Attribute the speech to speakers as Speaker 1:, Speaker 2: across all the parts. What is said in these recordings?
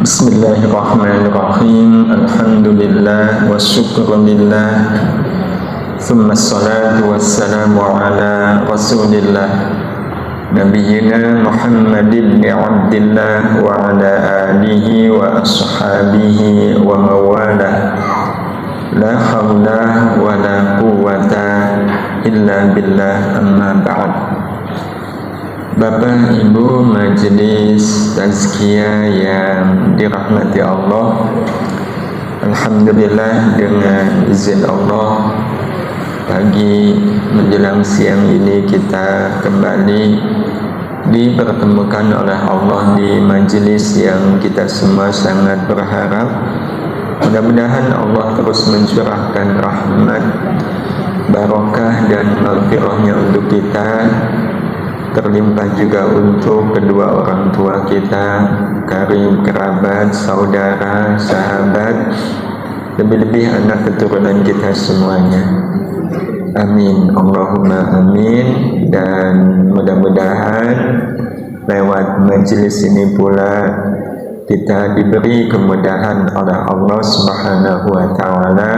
Speaker 1: Bismillahirrahmanirrahim. Alhamdulillah wa syukrulillah. Thumma salatu wassalamu ala rasulillah Nabiyyina Muhammad ibn Abdillah wa ala alihi wa ashabihi wa mawalah. La hawla wa la quwwata illa billah, amma ba'd. Bapak Ibu majelis tazkiyah yang dirahmati Allah, alhamdulillah dengan izin Allah pagi menjelang siang ini kita kembali dipertemukan oleh Allah di majelis yang kita semua sangat berharap mudah-mudahan Allah terus mencurahkan rahmat, barokah dan maghfirahnya untuk kita, terlimpah juga untuk kedua orang tua kita, karib, kerabat, saudara, sahabat, lebih-lebih anak keturunan kita semuanya. Amin, Allahumma amin. Dan mudah-mudahan lewat majelis ini pula kita diberi kemudahan oleh Allah Subhanahu wa ta'ala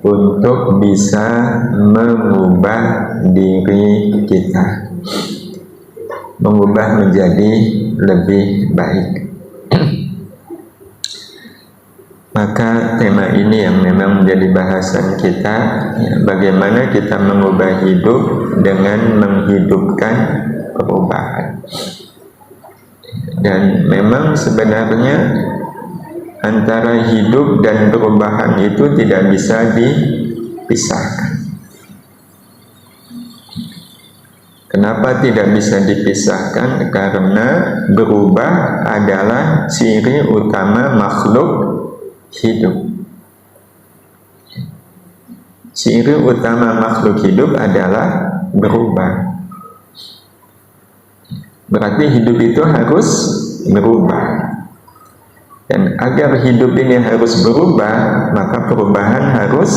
Speaker 1: untuk bisa mengubah diri kita, mengubah menjadi lebih baik. Maka tema ini yang memang menjadi bahasan kita, bagaimana kita mengubah hidup dengan menghidupkan perubahan. Dan memang sebenarnya antara hidup dan perubahan itu tidak bisa dipisahkan. Kenapa tidak bisa dipisahkan? Karena berubah adalah ciri utama makhluk hidup. Ciri utama makhluk hidup adalah berubah. Berarti hidup itu harus berubah. Dan agar hidup ini harus berubah, maka perubahan harus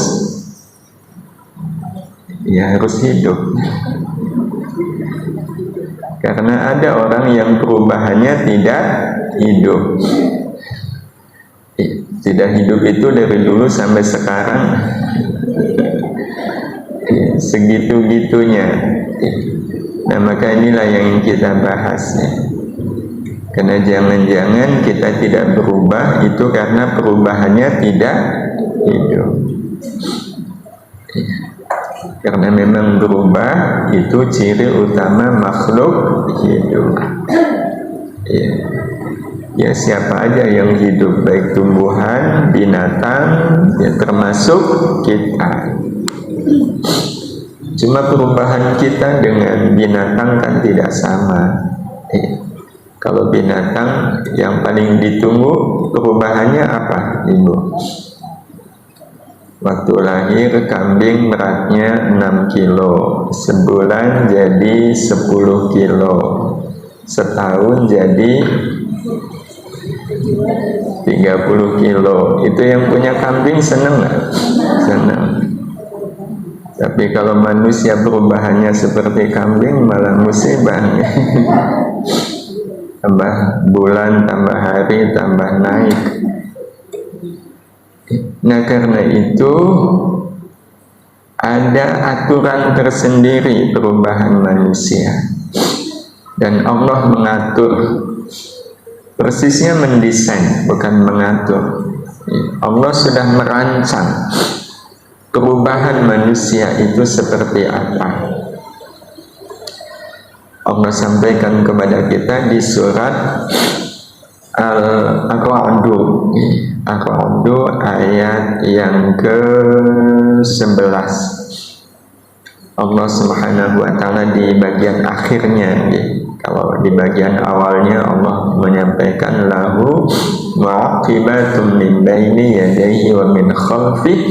Speaker 1: hidup. Karena ada orang yang perubahannya tidak hidup. Tidak hidup itu dari dulu sampai sekarang, segitu-gitunya. Nah, maka inilah yang kita bahas. Karena jangan-jangan kita tidak berubah itu karena perubahannya tidak hidup. Karena memang berubah itu ciri utama makhluk hidup. Ya siapa aja yang hidup, baik tumbuhan, binatang, ya termasuk kita. Cuma perubahan kita dengan binatang kan tidak sama. Kalau binatang yang paling ditunggu perubahannya apa, Ibu? Waktu lahir kambing beratnya 6 kilo, sebulan jadi 10 kilo, setahun jadi 30 kilo. Itu yang punya kambing senang nggak? Senang. Tapi kalau manusia perubahannya seperti kambing malah musibah. Tambah bulan, tambah hari, tambah naik. Nah, karena itu ada aturan tersendiri perubahan manusia. Dan Allah mengatur, persisnya mendesain, bukan mengatur. Allah sudah merancang perubahan manusia itu seperti apa. Allah sampaikan kepada kita di surat Al-Ra'd ayat yang ke-11. Allah Subhanahu wa ta'ala di bagian akhirnya, kalau di bagian awalnya Allah menyampaikan lahu mu'aqibatun min baini yadayhi wa min khalfihi.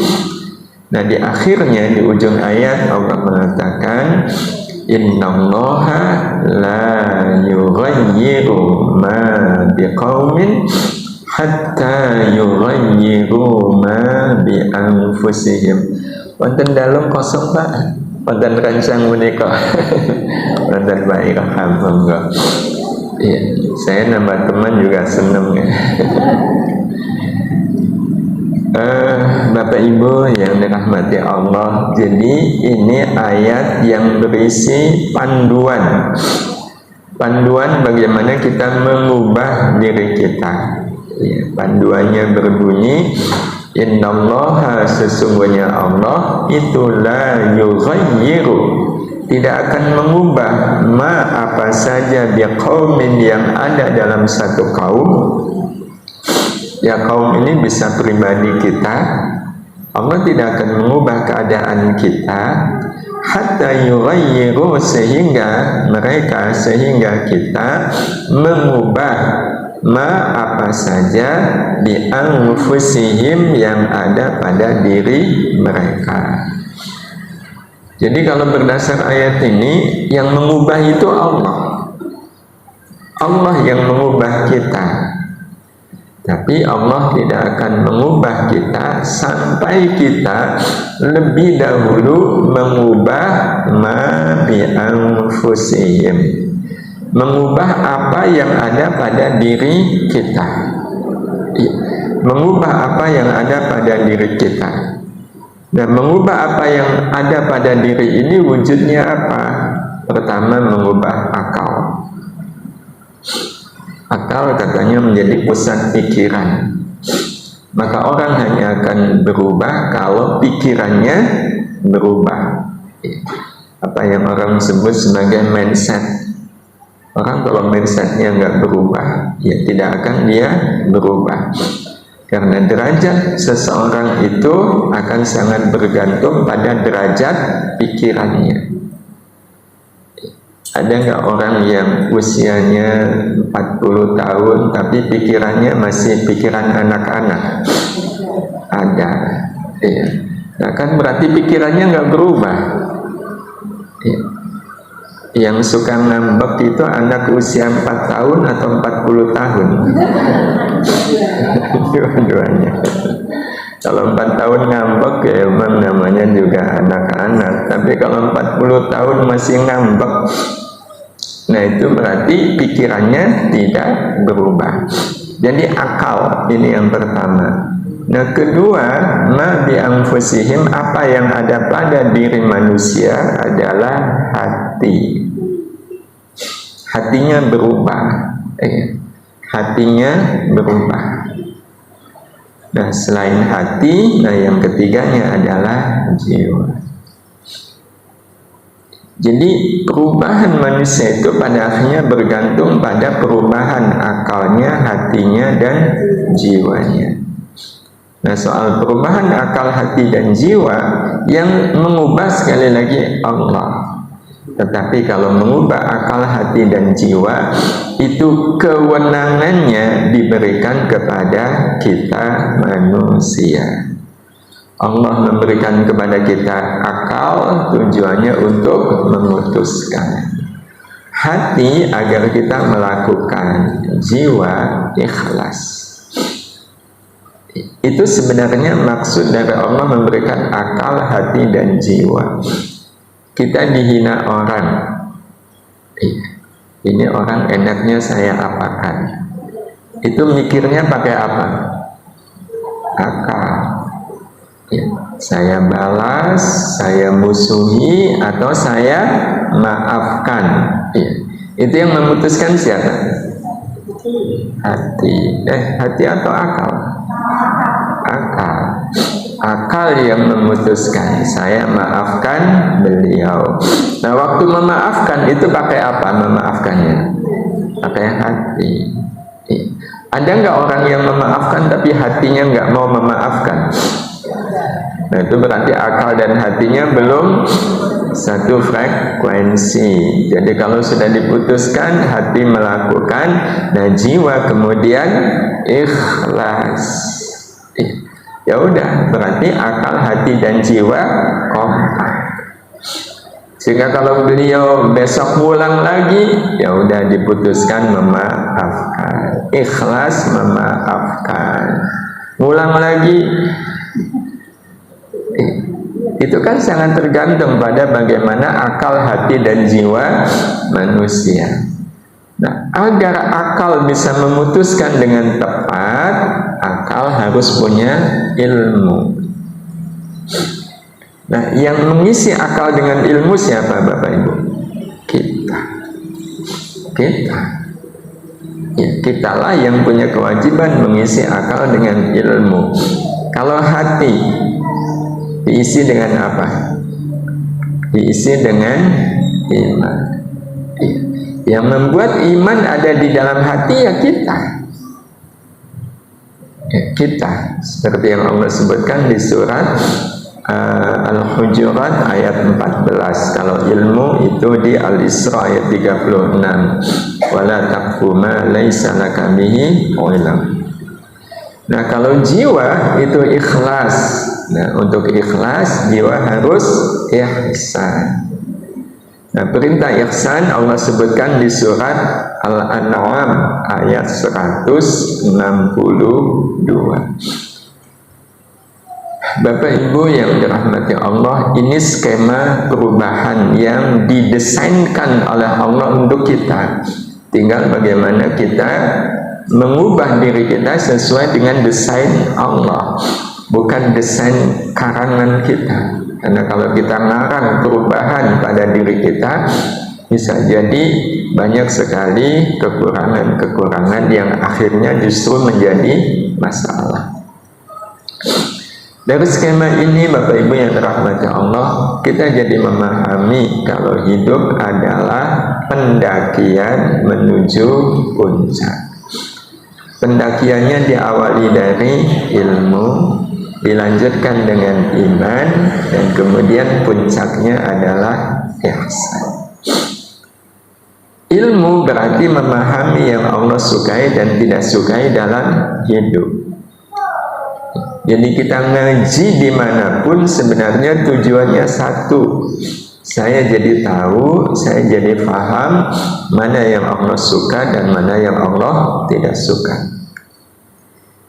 Speaker 1: Nah, di akhirnya di ujung ayat Allah mengatakan innallaha la yughayyiru ma biqaumin hatta yughayyiru ma bi anfusihim. Wonten dalem kosong Pak. Wonten rancang menika. Wonten baik alhamdulillah. Iya, saya nambah teman juga seneng ya. Bapak Ibu yang dirahmati Allah, jadi ini ayat yang berisi panduan bagaimana kita mengubah diri kita. Ya, panduannya berbunyi, innallaha, sesungguhnya Allah itu la yughayyiru, tidak akan mengubah ma, apa saja, biqaumin, yang ada dalam satu kaum. Ya, kaum ini bisa pribadi kita. Allah tidak akan mengubah keadaan kita hatta yughayyiru, sehingga kita mengubah ma, apa saja, bi anfusihim, yang ada pada diri mereka. Jadi kalau berdasar ayat ini, yang mengubah itu Allah yang mengubah kita. Tapi Allah tidak akan mengubah kita sampai kita lebih dahulu mengubah ma bi anfusihim, mengubah apa yang ada pada diri kita. Mengubah apa yang ada pada diri kita. Dan mengubah apa yang ada pada diri ini wujudnya apa? Pertama, mengubah akal. Akal katanya menjadi pusat pikiran. Maka orang hanya akan berubah kalau pikirannya berubah. Apa yang orang sebut sebagai mindset. Orang kalau mindsetnya nggak berubah, ya tidak akan dia berubah. Karena derajat seseorang itu akan sangat bergantung pada derajat pikirannya. Ada nggak orang yang usianya 40 tahun tapi pikirannya masih pikiran anak-anak? Ada. Ya. Nah, kan berarti pikirannya nggak berubah. Ya. Yang suka ngambek itu anak usia 4 tahun atau 40 tahun? Dua-duanya. Kalau 4 tahun ngambek ya emang namanya juga anak-anak. Tapi kalau 40 tahun masih ngambek, nah itu berarti pikirannya tidak berubah. Jadi akal ini yang pertama. Nah kedua, ma bi anfusihim, apa yang ada pada diri manusia adalah hati. Hatinya berubah. Hatinya berubah. Nah selain hati, nah yang ketiganya adalah jiwa. Jadi perubahan manusia itu pada akhirnya bergantung pada perubahan akalnya, hatinya, dan jiwanya. Nah soal perubahan akal, hati, dan jiwa, yang mengubah sekali lagi Allah. Tetapi kalau mengubah akal, hati, dan jiwa, itu kewenangannya diberikan kepada kita manusia. Allah memberikan kepada kita akal, tujuannya untuk memutuskan. Hati agar kita melakukan, jiwa ikhlas. Itu sebenarnya maksud dari Allah memberikan akal, hati, dan jiwa. Kita dihina orang, ini orang enaknya saya apakan. Itu mikirnya pakai apa? Akal. Ya, saya balas, saya musuhi, atau saya maafkan. Ya. Itu yang memutuskan siapa? Hati. Hati atau akal? Akal. Akal yang memutuskan, saya maafkan beliau. Nah waktu memaafkan itu pakai apa memaafkannya? Pakai hati. Ada nggak orang yang memaafkan tapi hatinya nggak mau memaafkan? Nah itu berarti akal dan hatinya belum satu frekuensi. Jadi kalau sudah diputuskan, hati melakukan, dan jiwa kemudian ikhlas. Ya udah, berarti akal, hati, dan jiwa kompak. Sehingga kalau beliau besok pulang lagi, ya udah diputuskan memaafkan, ikhlas memaafkan. Ngulang lagi, itu kan sangat tergantung pada bagaimana akal, hati, dan jiwa manusia. Nah, agar akal bisa memutuskan dengan tepat, akal harus punya ilmu. Nah, yang mengisi akal dengan ilmu siapa, Bapak Ibu? Kita. Ya, kitalah yang punya kewajiban mengisi akal dengan ilmu. Kalau hati diisi dengan apa? Diisi dengan iman. Yang membuat iman ada di dalam hati ya kita. Kita, seperti yang Allah sebutkan di surat Al-Hujurat ayat 14. Kalau ilmu itu di Al-Isra ayat 36. Wala taqfu ma laisa laka bihi ilm. Nah, kalau jiwa itu ikhlas. Nah, untuk ikhlas jiwa harus ihsan. Nah, perintah ihsan Allah sebutkan di surat Al-An'am ayat 162. Bapak Ibu yang dirahmati Allah, ini skema perubahan yang didesainkan oleh Allah untuk kita. Tinggal bagaimana kita mengubah diri kita sesuai dengan desain Allah, bukan desain karangan kita. Karena kalau kita ngarang perubahan pada diri kita, bisa jadi banyak sekali kekurangan-kekurangan yang akhirnya justru menjadi masalah. Dari skema ini, Bapak Ibu yang dirahmati Allah, kita jadi memahami kalau hidup adalah pendakian menuju puncak. Pendakiannya diawali dari ilmu, dilanjutkan dengan iman, dan kemudian puncaknya adalah ihsan. Ilmu berarti memahami yang Allah sukai dan tidak sukai dalam hidup. Jadi kita ngaji dimanapun sebenarnya tujuannya satu. Saya jadi tahu, saya jadi paham mana yang Allah suka dan mana yang Allah tidak suka.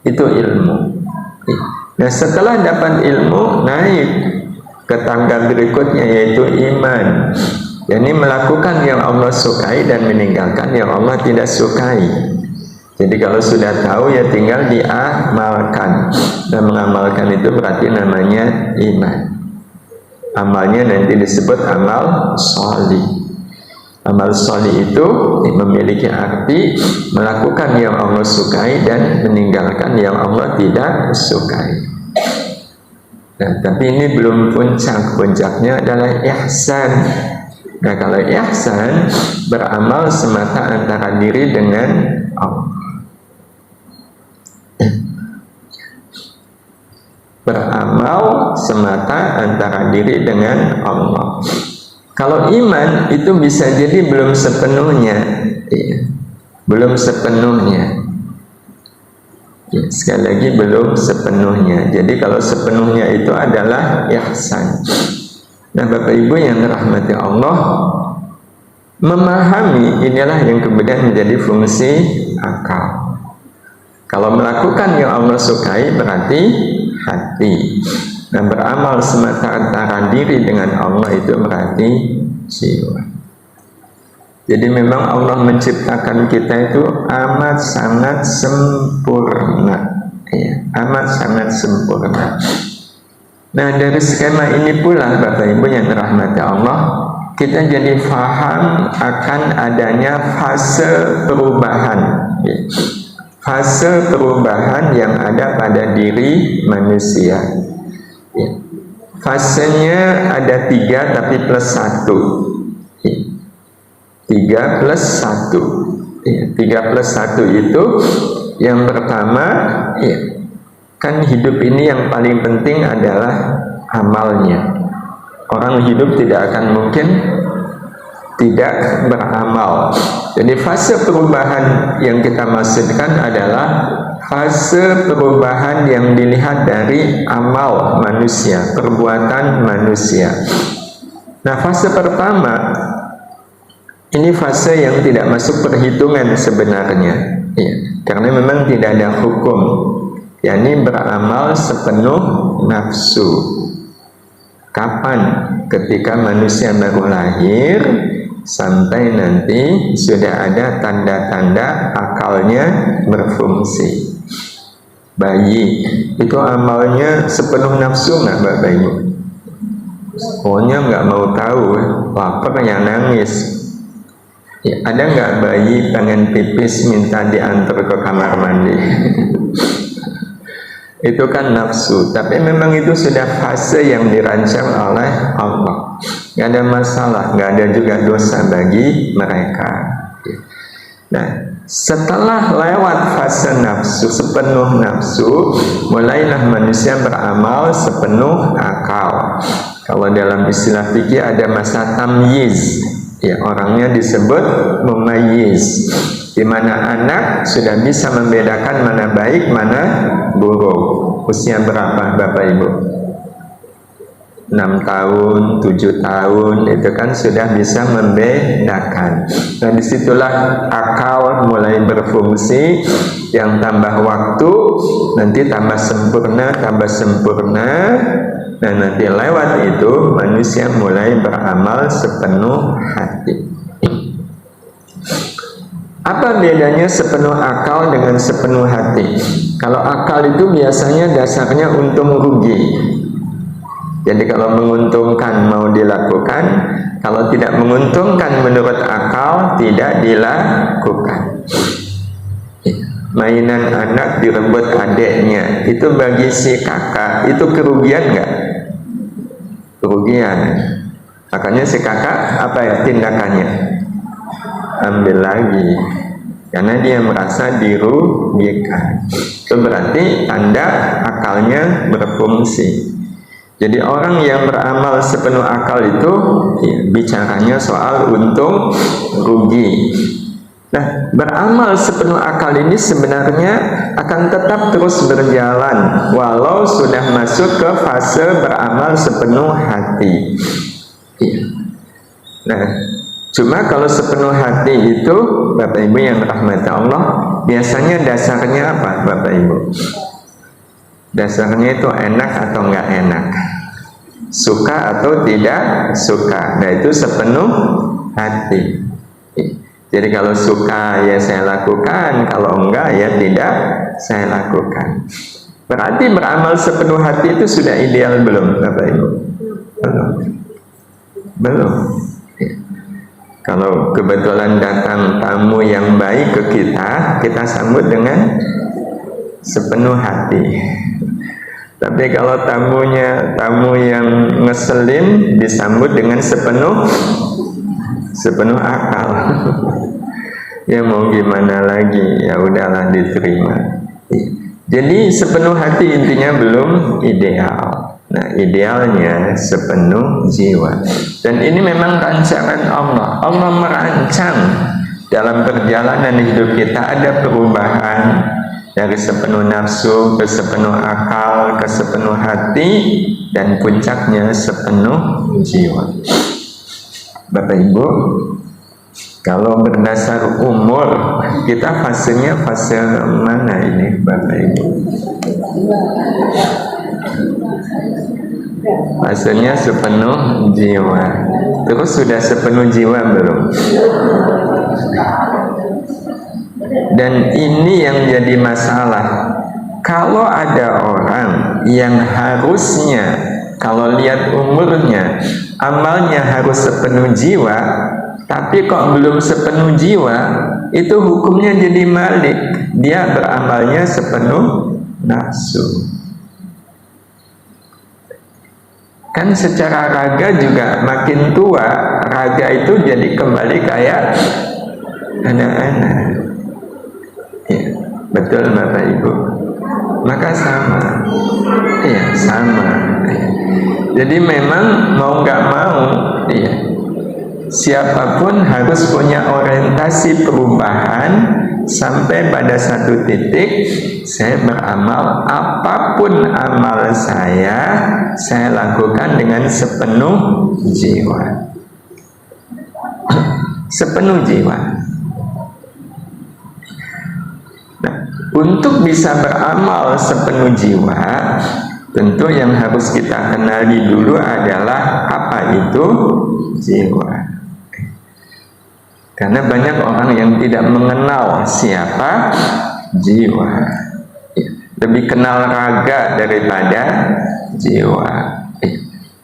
Speaker 1: Itu ilmu. Nah, setelah dapat ilmu, naik ke tangga berikutnya yaitu iman. Yani melakukan yang Allah sukai dan meninggalkan yang Allah tidak sukai. Jadi kalau sudah tahu ya tinggal diamalkan. Dan mengamalkan itu berarti namanya iman. Amalnya nanti disebut amal sholih. Amal sholih itu memiliki arti melakukan yang Allah sukai dan meninggalkan yang Allah tidak sukai. Nah, tapi ini belum puncak. Puncaknya adalah ihsan. Nah, kalau ihsan beramal semata antara diri dengan Allah. Beramal semata antara diri dengan Allah. Kalau iman itu bisa jadi belum sepenuhnya, belum sepenuhnya. Ya, sekali lagi belum sepenuhnya. Jadi kalau sepenuhnya itu adalah ihsan. Nah, Bapak Ibu yang dirahmati Allah, memahami inilah yang kemudian menjadi fungsi akal. Kalau melakukan yang Allah sukai berarti hati. Dan beramal semata antara diri dengan Allah itu berarti jiwa. Jadi memang Allah menciptakan kita itu amat sangat sempurna, ya, amat sangat sempurna. Nah, dari skema ini pula Bapak Ibu yang dirahmati Allah, kita jadi faham akan adanya fase perubahan, ya. Fase perubahan yang ada pada diri manusia, ya. Fasenya ada 3 tapi plus 1, ya. 3 plus 1, ya. 3 plus 1 itu yang pertama, ya, kan hidup ini yang paling penting adalah amalnya. Orang hidup tidak akan mungkin tidak beramal. Jadi fase perubahan yang kita maksudkan adalah fase perubahan yang dilihat dari amal manusia, perbuatan manusia. Nah, fase pertama ini fase yang tidak masuk perhitungan sebenarnya, ya, karena memang tidak ada hukum, yakni beramal sepenuh nafsu. Kapan? Ketika manusia baru lahir, sampai nanti sudah ada tanda-tanda akalnya berfungsi. Bayi itu amalnya sepenuh nafsu nggak Bapak Ibu? Pokoknya nggak mau tahu, lapar ya nangis. Ya, ada nggak bayi pengen pipis minta diantar ke kamar mandi? Itu kan nafsu, tapi memang itu sudah fase yang dirancang oleh Allah. Nggak ada masalah, nggak ada juga dosa bagi mereka. Nah, setelah lewat fase nafsu, sepenuh nafsu, mulailah manusia beramal sepenuh akal. Kalau dalam istilah fikih ada masa tamyiz, ya orangnya disebut mumayyiz, di mana anak sudah bisa membedakan mana baik, mana buruk. Usia berapa Bapak Ibu? 6 tahun, 7 tahun, itu kan sudah bisa membedakan. Nah, disitulah akal mulai berfungsi, yang tambah waktu, nanti tambah sempurna. Nah, nanti lewat itu, manusia mulai beramal sepenuh hati. Apa bedanya sepenuh akal dengan sepenuh hati? Kalau akal itu biasanya dasarnya untung rugi. Jadi kalau menguntungkan mau dilakukan, kalau tidak menguntungkan menurut akal tidak dilakukan. Mainan anak direbut adiknya, itu bagi si kakak itu kerugian nggak? Kerugian. Makanya si kakak apa ya tindakannya? Ambil lagi, karena dia merasa dirugikan. Itu berarti tanda akalnya berfungsi. Jadi orang yang beramal sepenuh akal itu ya, bicaranya soal untung rugi. Nah, beramal sepenuh akal ini sebenarnya akan tetap terus berjalan walau sudah masuk ke fase beramal sepenuh hati. Ya. Nah, cuma kalau sepenuh hati itu Bapak Ibu yang rahmati Allah, biasanya dasarnya apa Bapak Ibu? Dasarnya itu enak atau enggak enak, suka atau tidak suka. Nah, itu sepenuh hati. Jadi kalau suka ya saya lakukan, kalau enggak ya tidak saya lakukan. Berarti beramal sepenuh hati itu sudah ideal belum Bapak Ibu? Belum. Kalau kebetulan datang tamu yang baik ke kita, kita sambut dengan sepenuh hati. Tapi kalau tamu yang ngeselin, disambut dengan sepenuh akal. Ya mau gimana lagi, ya udahlah diterima. Jadi sepenuh hati intinya belum ideal. Nah, idealnya sepenuh jiwa. Dan ini memang rancangan Allah. Allah merancang dalam perjalanan hidup kita ada perubahan dari sepenuh nafsu ke sepenuh akal ke sepenuh hati, dan puncaknya sepenuh jiwa. Bapak Ibu, kalau berdasar umur kita fasenya fase mana ini Bapak Ibu? Fasenya sepenuh jiwa. Terus sudah sepenuh jiwa belum? Dan ini yang jadi masalah. Kalau ada orang yang harusnya kalau lihat umurnya amalnya harus sepenuh jiwa, tapi kok belum sepenuh jiwa, itu hukumnya jadi malik. Dia beramalnya sepenuh nafsu. Kan secara raga juga makin tua, raga itu jadi kembali kayak anak-anak. Ya, betul Bapak Ibu. Maka sama. Iya, sama. Jadi memang mau nggak mau, iya, siapapun harus punya orientasi perubahan sampai pada satu titik saya beramal, apapun amal saya lakukan dengan sepenuh jiwa. Sepenuh jiwa. Nah, untuk bisa beramal sepenuh jiwa, tentu yang harus kita kenali dulu adalah apa itu jiwa. Karena banyak orang yang tidak mengenal siapa jiwa, lebih kenal raga daripada jiwa.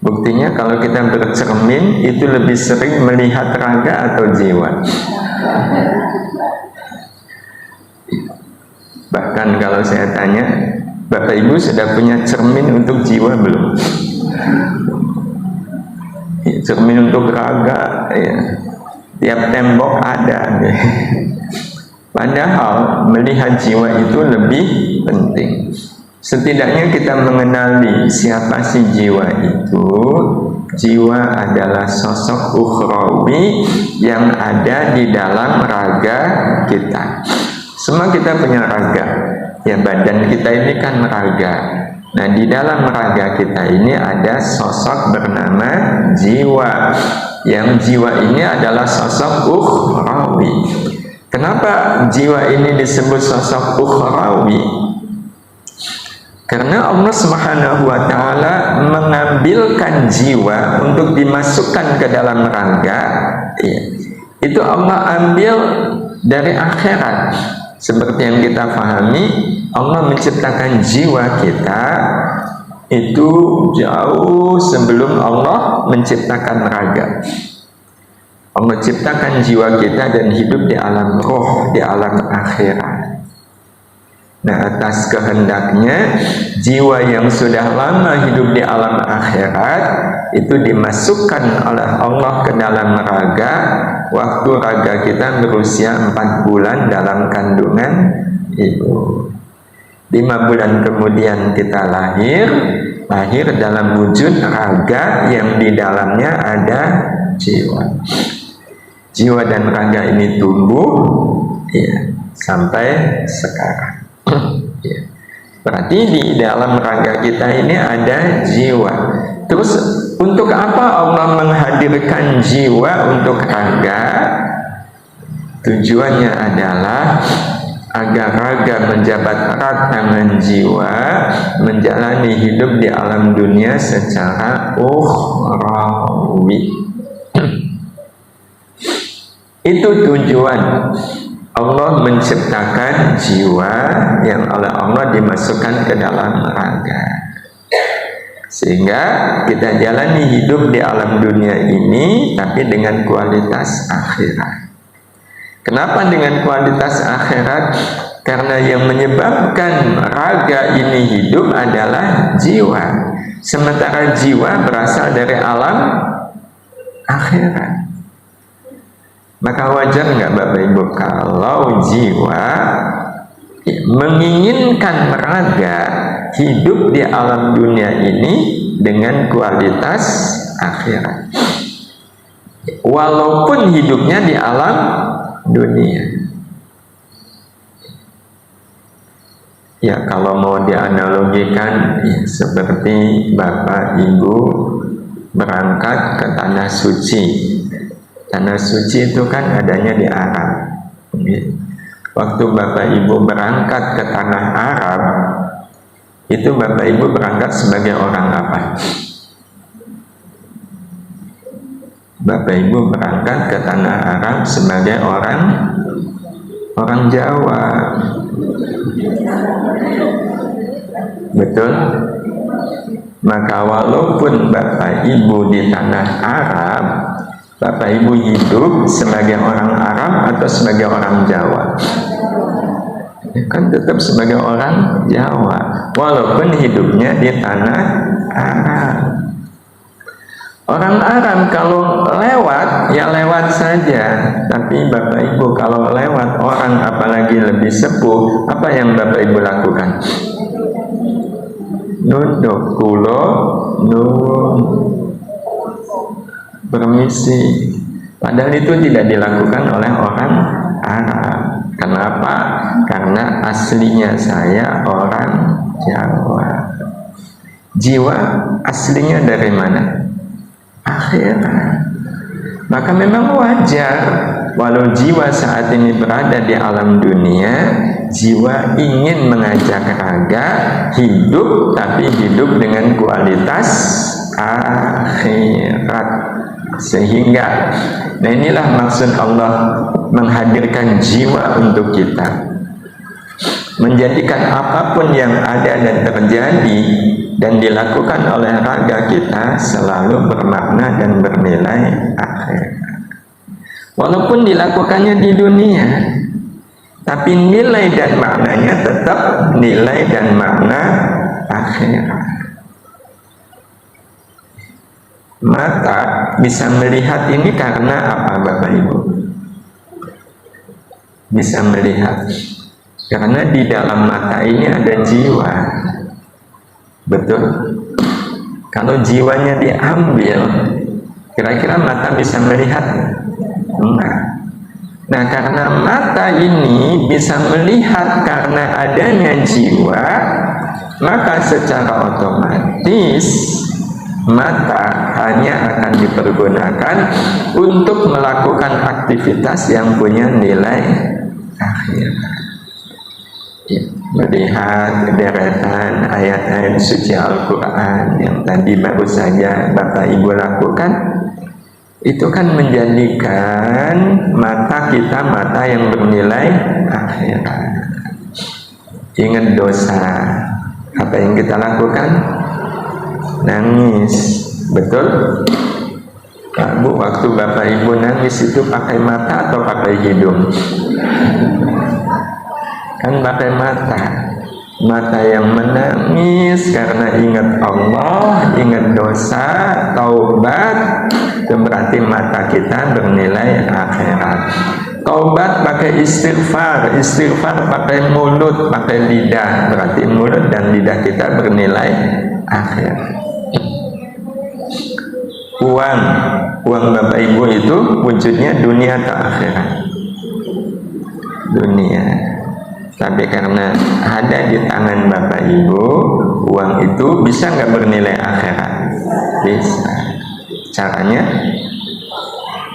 Speaker 1: Buktinya kalau kita bercermin itu lebih sering melihat raga atau jiwa. Bahkan kalau saya tanya, Bapak Ibu sudah punya cermin untuk jiwa belum? Cermin untuk raga, ya. Tiap tembok ada. Padahal melihat jiwa itu lebih penting. Setidaknya kita mengenali siapa sih jiwa itu. Jiwa adalah sosok ukhrawi yang ada di dalam raga kita. Semua kita punya raga. Ya, badan kita ini kan raga. Nah, di dalam raga kita ini ada sosok bernama jiwa. Yang jiwa ini adalah sosok ukhrawi. Kenapa jiwa ini disebut sosok ukhrawi? Karena Allah Subhanahu wa Ta'ala mengambilkan jiwa untuk dimasukkan ke dalam raga. Ya. Itu Allah ambil dari akhirat. Seperti yang kita pahami, Allah menciptakan jiwa kita itu jauh sebelum Allah menciptakan raga. Allah ciptakan jiwa kita dan hidup di alam roh, di alam akhirat. Nah, atas kehendaknya jiwa yang sudah lama hidup di alam akhirat itu dimasukkan oleh Allah ke dalam raga waktu raga kita berusia 4 bulan dalam kandungan ibu. 5 bulan kemudian kita lahir dalam wujud raga yang di dalamnya ada jiwa. Jiwa dan raga ini tumbuh ya, sampai sekarang. Ya. Berarti di dalam raga kita ini ada jiwa. Terus untuk apa Allah menghadirkan jiwa untuk raga? Tujuannya adalah agar raga menjabat erat tangan jiwa menjalani hidup di alam dunia secara ukhrawi. Itu tujuan Allah menciptakan jiwa yang oleh Allah dimasukkan ke dalam raga, sehingga kita jalani hidup di alam dunia ini tapi dengan kualitas akhirat. Kenapa dengan kualitas akhirat? Karena yang menyebabkan raga ini hidup adalah jiwa, sementara jiwa berasal dari alam akhirat. Maka wajar nggak Bapak Ibu kalau jiwa menginginkan raga hidup di alam dunia ini dengan kualitas akhirat, walaupun hidupnya di alam dunia. Ya, kalau mau dianalogikan ya, seperti Bapak Ibu berangkat ke tanah suci. Tanah suci itu kan adanya di Arab. Waktu Bapak Ibu berangkat ke tanah Arab, itu Bapak Ibu berangkat sebagai orang apa? Bapak Ibu berangkat ke tanah Arab sebagai orang Jawa. Betul? Maka walaupun Bapak Ibu di tanah Arab, Bapak Ibu hidup sebagai orang Arab atau sebagai orang Jawa? Kan tetap sebagai orang Jawa, walaupun hidupnya di tanah Arab. Orang Arab kalau lewat, ya lewat saja. Tapi Bapak Ibu kalau lewat orang apalagi lebih sepuh, apa yang Bapak Ibu lakukan? Nunduk, kulo, nun, permisi. Padahal itu tidak dilakukan oleh orang Arab. Kenapa? Karena aslinya saya orang Jawa. Jiwa aslinya dari mana? Akhirat. Maka memang wajar walau jiwa saat ini berada di alam dunia, jiwa ingin mengajak raga hidup, tapi hidup dengan kualitas akhirat. Sehingga, nah inilah maksud Allah menghadirkan jiwa untuk kita, menjadikan apapun yang ada dan terjadi dan dilakukan oleh raga kita selalu bermakna dan bernilai akhirat. Walaupun dilakukannya di dunia, tapi nilai dan maknanya tetap nilai dan makna akhirat. Mata bisa melihat ini karena apa, Bapak Ibu? Bisa melihat karena di dalam mata ini ada jiwa. Betul? Kalau jiwanya diambil, kira-kira mata bisa melihat? Enggak. Nah, karena mata ini bisa melihat karena adanya jiwa, maka secara otomatis mata hanya akan dipergunakan untuk melakukan aktivitas yang punya nilai akhirat. Ya, melihat deretan ayat-ayat suci Al-Quran yang tadi baru saja Bapak Ibu lakukan, itu kan menjadikan mata kita mata yang bernilai akhirat. Ingat dosa, apa yang kita lakukan? Nangis, betul? Bu, waktu Bapak Ibu nangis itu pakai mata atau pakai hidung? Kan pakai mata. Mata yang menangis karena ingat Allah, ingat dosa, taubat, itu berarti mata kita bernilai akhirat. Taubat pakai istighfar, istighfar pakai mulut, pakai lidah, berarti mulut dan lidah kita bernilai akhirat. Uang Bapak Ibu itu wujudnya dunia atau akhirat? Dunia. Tapi karena ada di tangan Bapak Ibu, uang itu bisa nggak bernilai akhirat? Bisa. Caranya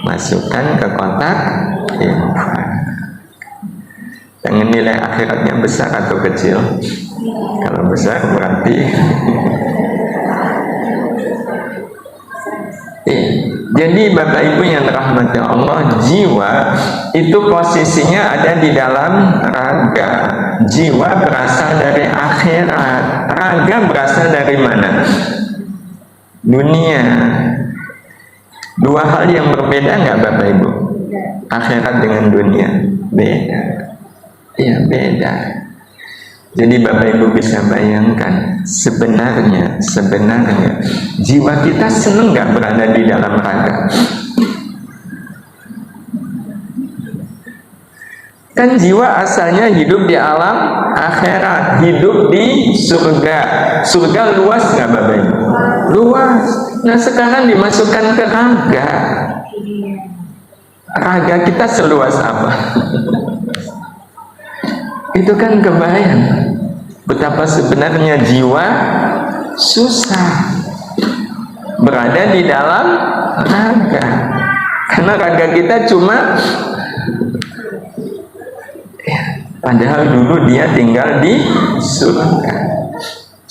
Speaker 1: masukkan ke kotak infak. Dengan nilai akhiratnya besar atau kecil? Kalau besar berarti jadi Bapak Ibu yang dirahmati Allah, jiwa itu posisinya ada di dalam raga. Jiwa berasal dari akhirat. Raga berasal dari mana? Dunia. Dua hal yang berbeda nggak Bapak Ibu? Akhirat dengan dunia beda. Iya, beda. Jadi Bapak Ibu bisa bayangkan, sebenarnya jiwa kita senang nggak berada di dalam raga? Kan jiwa asalnya hidup di alam akhirat, hidup di surga. Surga luas nggak Bapak Ibu? Luas. Nah sekarang dimasukkan ke raga. Raga kita seluas apa? Itu kan kebayang betapa sebenarnya jiwa susah berada di dalam raga, karena raga kita cuma padahal dulu dia tinggal di surga.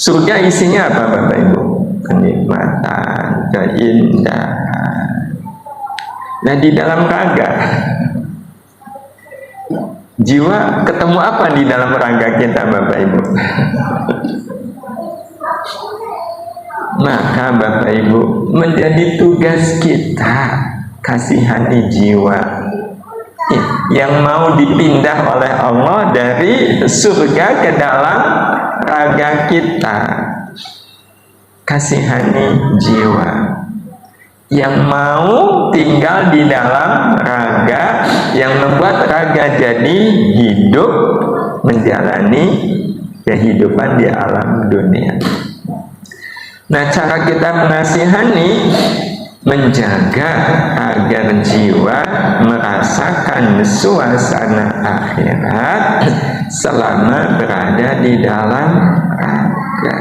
Speaker 1: Surga isinya apa Bapak Ibu? Kenikmatan, keindahan. Nah di dalam raga jiwa ketemu apa di dalam raga kita Bapak Ibu? Maka Bapak Ibu, menjadi tugas kita kasihani jiwa yang mau dipindah oleh Allah dari surga ke dalam raga kita. Kasihani jiwa yang mau tinggal di dalam raga, yang membuat raga jadi hidup menjalani kehidupan di alam dunia. Nah, cara kita menasihani, menjaga agar jiwa merasakan suasana akhirat selama berada di dalam raga.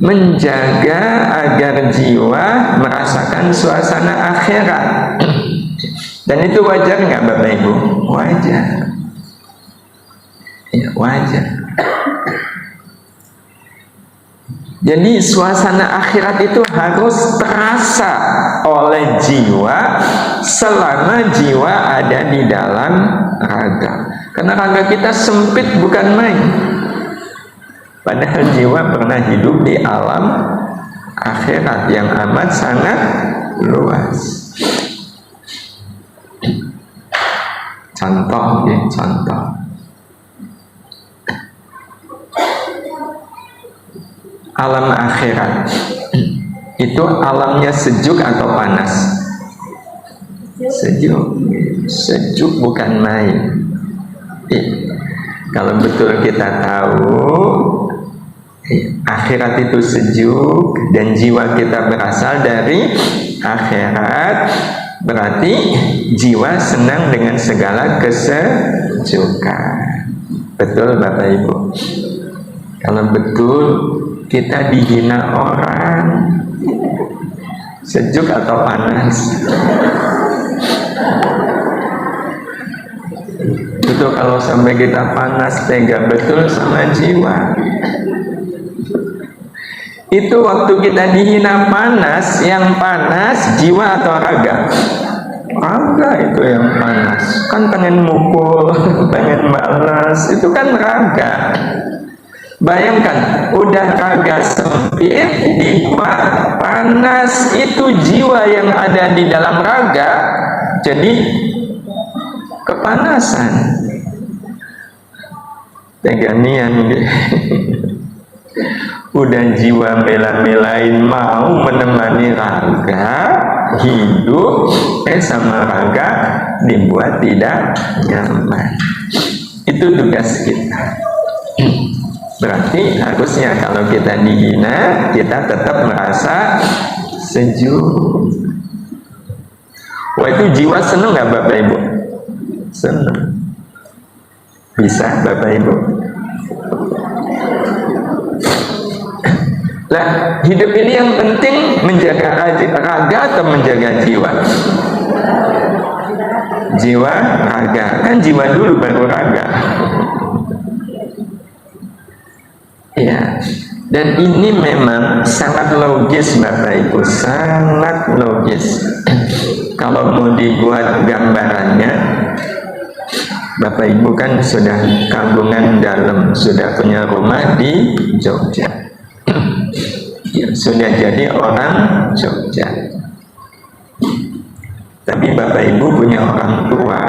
Speaker 1: Menjaga agar jiwa merasakan suasana akhirat. Dan itu wajar nggak Bapak Ibu? Wajar. Ya, wajar. Jadi suasana akhirat itu harus terasa oleh jiwa selama jiwa ada di dalam raga. Karena raga kita sempit bukan main. Padahal jiwa pernah hidup di alam akhirat yang amat sangat luas. Contoh ya, contoh. Alam akhirat itu alamnya sejuk atau panas? Sejuk. Sejuk bukan main. Kalau betul kita tahu akhirat itu sejuk dan jiwa kita berasal dari akhirat, berarti jiwa senang dengan segala kesejukan. Betul Bapak Ibu? Kalau betul kita dihina orang, sejuk atau panas? Itu kalau sampai kita panas, tega betul sama jiwa. Itu waktu kita dihina panas, yang panas jiwa atau raga? Raga itu yang panas. Kan pengen mukul, pengen balas, itu kan raga. Bayangkan, udah raga sempit, jiwa panas, itu jiwa yang ada di dalam raga jadi kepanasan. Teganian deh. Udah jiwa bela-belain mau menemani raga hidup, sama raga dibuat tidak nyaman. Itu tugas kita. Berarti harusnya kalau kita dihina, kita tetap merasa sejuk. Wah, itu jiwa senang nggak Bapak Ibu? Senang. Bisa Bapak Ibu? Lah, hidup ini yang penting menjaga raga atau menjaga jiwa? Jiwa, raga. Kan jiwa dulu baru raga. Ya, dan ini memang sangat logis Bapak Ibu, sangat logis. Kalau mau dibuat gambarannya, Bapak Ibu kan sudah kampungan dalam, sudah punya rumah di Jogja, ya, sudah jadi orang Jogja. Tapi Bapak Ibu punya orang tua,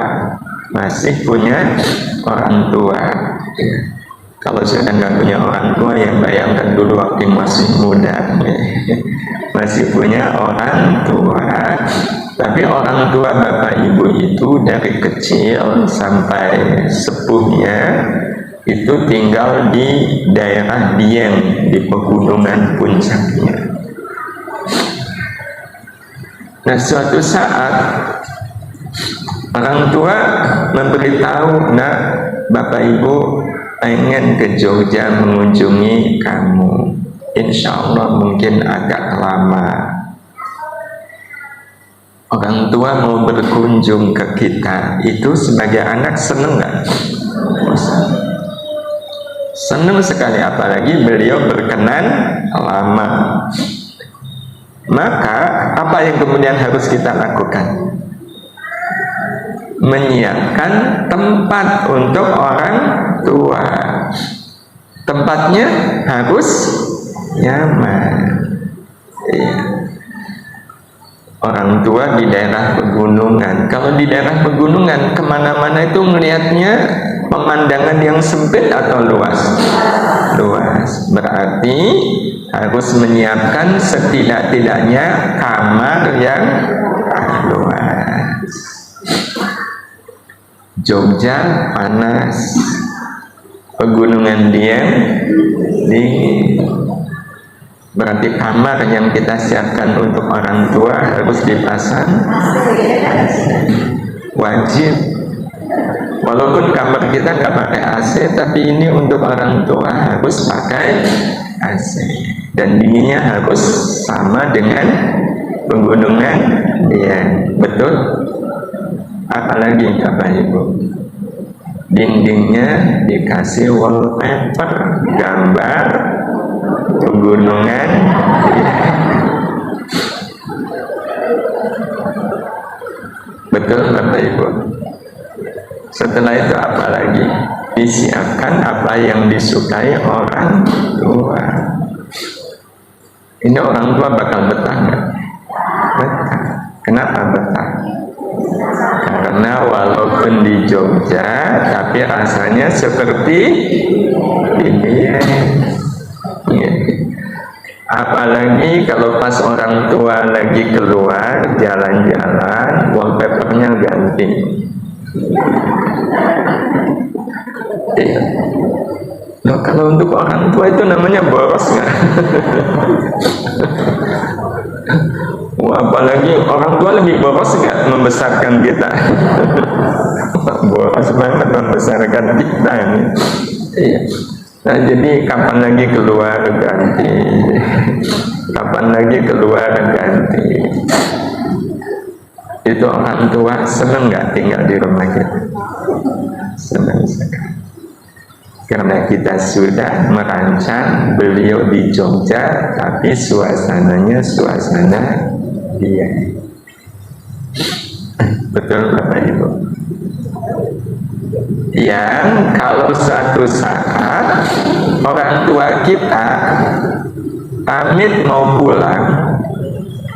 Speaker 1: masih punya orang tua. Ya. Kalau sudah nggak punya orang tua, ya bayangkan dulu waktu masih muda, masih punya orang tua. Tapi orang tua Bapak Ibu itu dari kecil sampai sepuhnya itu tinggal di daerah Dieng, di pegunungan puncaknya. Nah, suatu saat orang tua memberitahu, "Nak, Bapak Ibu pengen ke Jogja mengunjungi kamu. Insya Allah mungkin agak lama." Orang tua mau berkunjung ke kita, itu sebagai anak seneng nggak? Seneng sekali, apalagi beliau berkenan lama. Maka apa yang kemudian harus kita lakukan? Menyiapkan tempat untuk orang tua. Tempatnya harus nyaman. Ya. Orang tua di daerah pegunungan. Kalau di daerah pegunungan, kemana-mana itu melihatnya pemandangan yang sempit atau luas? Luas. Berarti harus menyiapkan setidak-tidaknya kamar yang luas. Jogja panas, pegunungan Dieng dingin. Berarti kamar yang kita siapkan untuk orang tua harus dipasang wajib. Walaupun kamar kita nggak pakai AC, tapi ini untuk orang tua harus pakai AC. Dan dinginnya harus sama dengan pegunungan Dieng. Betul? Apalagi Bapak Ibu, dindingnya dikasih wallpaper, gambar pegunungan. Betul Bapak Ibu. Setelah itu apa lagi? Disiapkan apa yang disukai orang tua. Ini orang tua bakal betah nggak? Betah. Kenapa betah? Karena walaupun di Jogja, tapi rasanya seperti ini. Ya. Apalagi kalau pas orang tua lagi keluar jalan-jalan, wallpapernya ganti. Iya. Nah, kalau untuk orang tua itu namanya boros nggak? Apalagi orang tua lebih boros nggak membesarkan kita? Boros banget membesarkan kita ini. Iya. Nah, jadi kapan lagi keluar ganti, kapan lagi keluar ganti. Itu orang tua seneng nggak tinggal di rumah kita? Senang sekali. Karena kita sudah merancang beliau di Jogja, tapi suasananya suasana dia. Betul Bapak Ibu? Yang kalau suatu saat orang tua kita pamit mau pulang,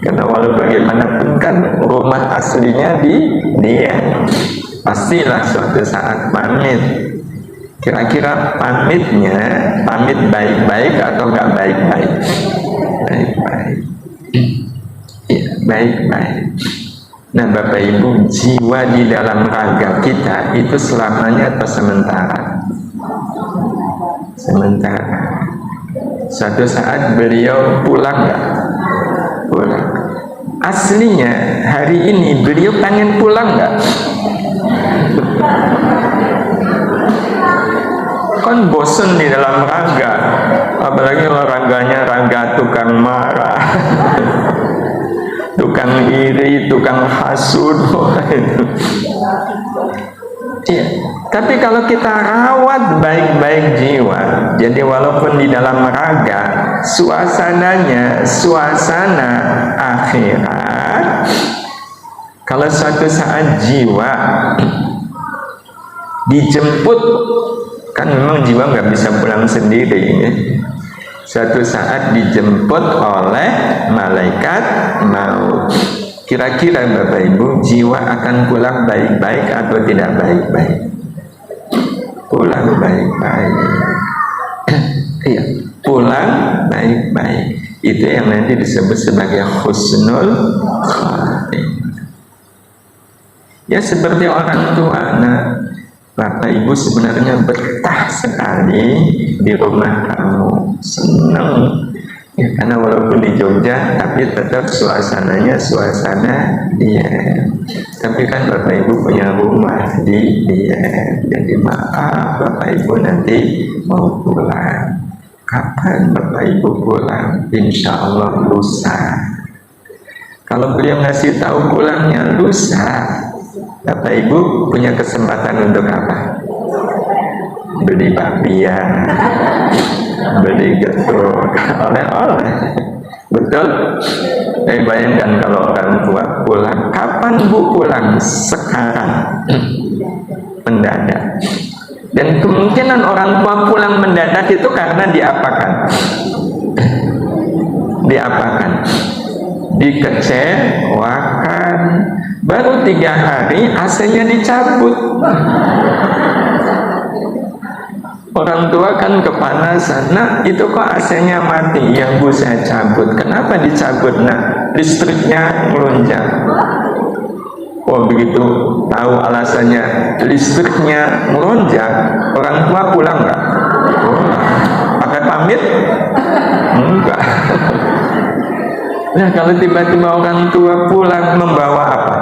Speaker 1: karena walau bagaimanapun kan rumah aslinya di dia, pastilah suatu saat pamit. Kira-kira pamitnya pamit baik-baik atau nggak baik-baik? Baik-baik. Ya, baik-baik. Nah Bapak Ibu, jiwa di dalam raga kita itu selamanya atau sementara? Sementara. Suatu saat beliau pulang nggak? Pulang. Aslinya hari ini beliau pengen pulang nggak? Kan bosen di dalam raga, apalagi kalau raganya raga tukang marah, tukang iri, tukang hasud. Iya. Tapi kalau kita rawat baik-baik jiwa, jadi walaupun di dalam raga suasananya suasana akhirat, kalau suatu saat jiwa dijemput, kan memang jiwa nggak bisa pulang sendiri ya. Suatu saat dijemput oleh malaikat maut. Kira-kira Bapak Ibu, jiwa akan pulang baik-baik atau tidak baik-baik? Pulang baik-baik. Iya, pulang baik-baik. Itu yang nanti disebut sebagai husnul khatimah. Ya seperti orang tua. Nah, Bapak Ibu sebenarnya betah sekali di rumah kamu, senang ya, karena walaupun di Jogja tapi tetap suasananya suasana dia. Tapi kan Bapak Ibu punya rumah di dia, jadi maaf Bapak Ibu nanti mau pulang. Kapan Bapak Ibu pulang? Insya Allah lusa. Kalau beliau ngasih tahu pulangnya lusa, Bapak Ibu punya kesempatan untuk apa? Beli bakpia, beli getuk, oleh-oleh. Betul? Bayangkan kalau orang tua pulang. Kapan Bu pulang? Sekarang. Mendadak. Dan kemungkinan orang tua pulang mendadak itu karena diapakan? Diapakan? Dikecewakan. Baru 3 hari AC-nya dicabut. Orang tua kan kepanasan. Nah, itu kok AC-nya mati? Yang Bu saya cabut. Kenapa dicabut? Nah, listriknya melonjak. Oh begitu tahu alasannya listriknya melonjak, orang tua pulang nggak? Pulang. Pakai pamit? Enggak. Nah kalau tiba-tiba orang tua pulang membawa apa?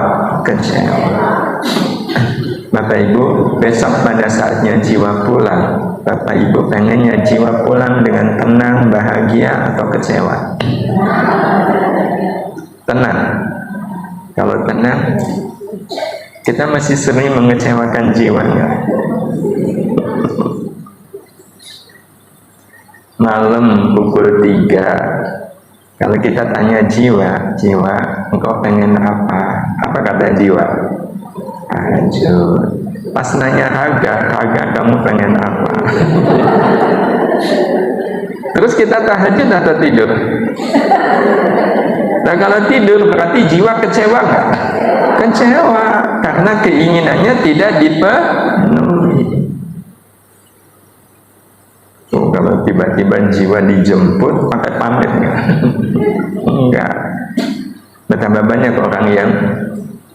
Speaker 1: Kecewa. Bapak Ibu, besok pada saatnya jiwa pulang, Bapak Ibu pengennya jiwa pulang dengan tenang, bahagia atau kecewa? Tenang. Kalau tenang, kita masih sering mengecewakan jiwanya. malam pukul 3. Kalau kita tanya jiwa, engkau pengen apa? Apa kata jiwa? Tahajud. Pas nanya raga, kamu pengen apa? Terus kita tahajud atau tidur? Nah kalau tidur berarti jiwa kecewa nggak? Kecewa, karena keinginannya tidak dipenuhi. Kalau tiba-tiba jiwa dijemput pakai pamit nggak? Enggak. Betapa banyak orang yang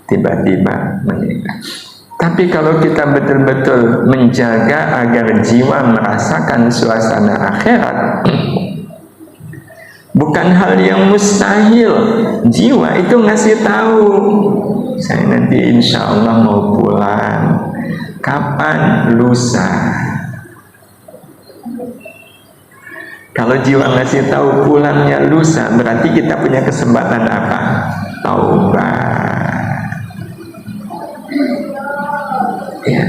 Speaker 1: tiba-tiba meninggal. Tapi kalau kita betul-betul menjaga agar jiwa merasakan suasana akhirat, bukan hal yang mustahil. Jiwa itu ngasih tahu, saya nanti insya Allah mau pulang. Kapan? Lusa. Kalau jiwa ngasih tahu pulangnya lusa, berarti kita punya kesempatan apa? Taubat. Ya.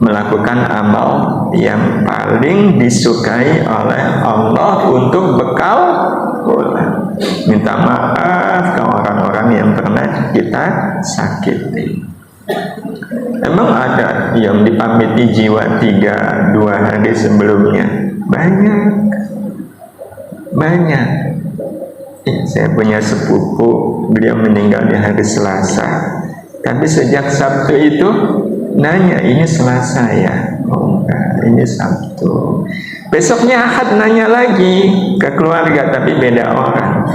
Speaker 1: Melakukan amal yang paling disukai oleh Allah untuk bekal pulang. Minta maaf ke orang-orang yang pernah kita sakiti. Emang ada yang dipamiti jiwa 2 hari sebelumnya? Banyak. Ya, saya punya sepupu, beliau meninggal di hari Selasa. Tapi sejak Sabtu itu nanya, ini Selasa ya? Oh enggak, ini Sabtu. Besoknya Ahad nanya lagi ke keluarga, tapi beda orang.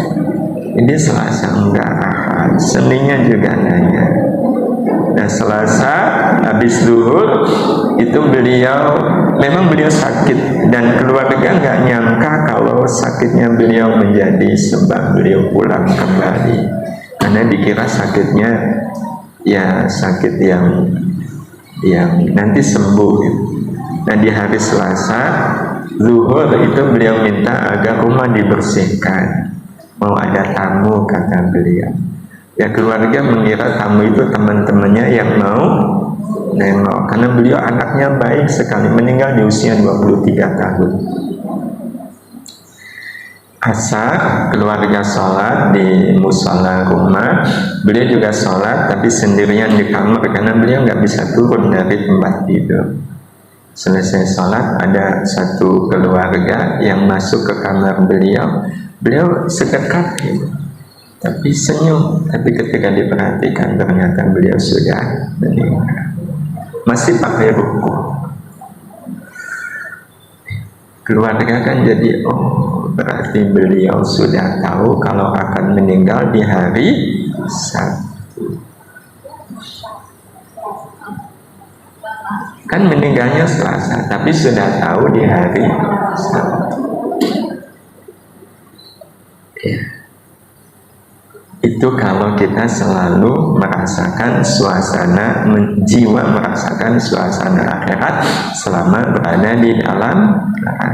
Speaker 1: Ini Selasa, enggak Ahad. Seninnya juga nanya. Nah Selasa habis zuhur itu memang beliau sakit, dan keluarga nggak nyangka kalau sakitnya beliau menjadi sebab beliau pulang kembali, karena dikira sakitnya ya sakit yang nanti sembuh. Nah di hari Selasa zuhur itu beliau minta agar rumah dibersihkan, mau ada tamu kata beliau. Ya keluarga mengira tamu itu teman-temannya yang mau nengok, karena beliau anaknya baik sekali, meninggal di usia 23 tahun. Asar keluarga sholat di musola rumah, beliau juga sholat tapi sendirian di kamar karena beliau nggak bisa turun dari tempat tidur. Selesai sholat ada satu keluarga yang masuk ke kamar beliau sedekat gitu, tapi senyum. Tapi ketika diperhatikan ternyata beliau sudah meninggal, masih pakai ruku. Keluarga kan jadi berarti beliau sudah tahu kalau akan meninggal di hari Sabtu. Kan meninggalnya Selasa, tapi sudah tahu di hari Sabtu. Ya. Itu kalau kita selalu merasakan suasana, jiwa merasakan suasana akhirat selama berada di dalam neraka.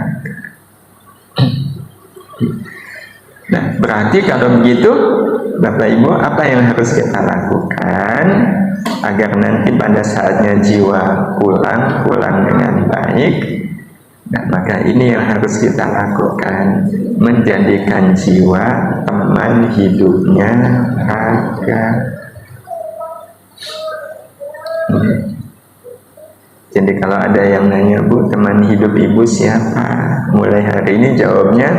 Speaker 1: Nah, berarti kalau begitu Bapak Ibu, apa yang harus kita lakukan agar nanti pada saatnya jiwa pulang dengan baik? Nah, maka ini yang harus kita lakukan, menjadikan jiwa teman hidupnya raga. Jadi kalau ada yang nanya, Bu, teman hidup Ibu siapa? Mulai hari ini jawabnya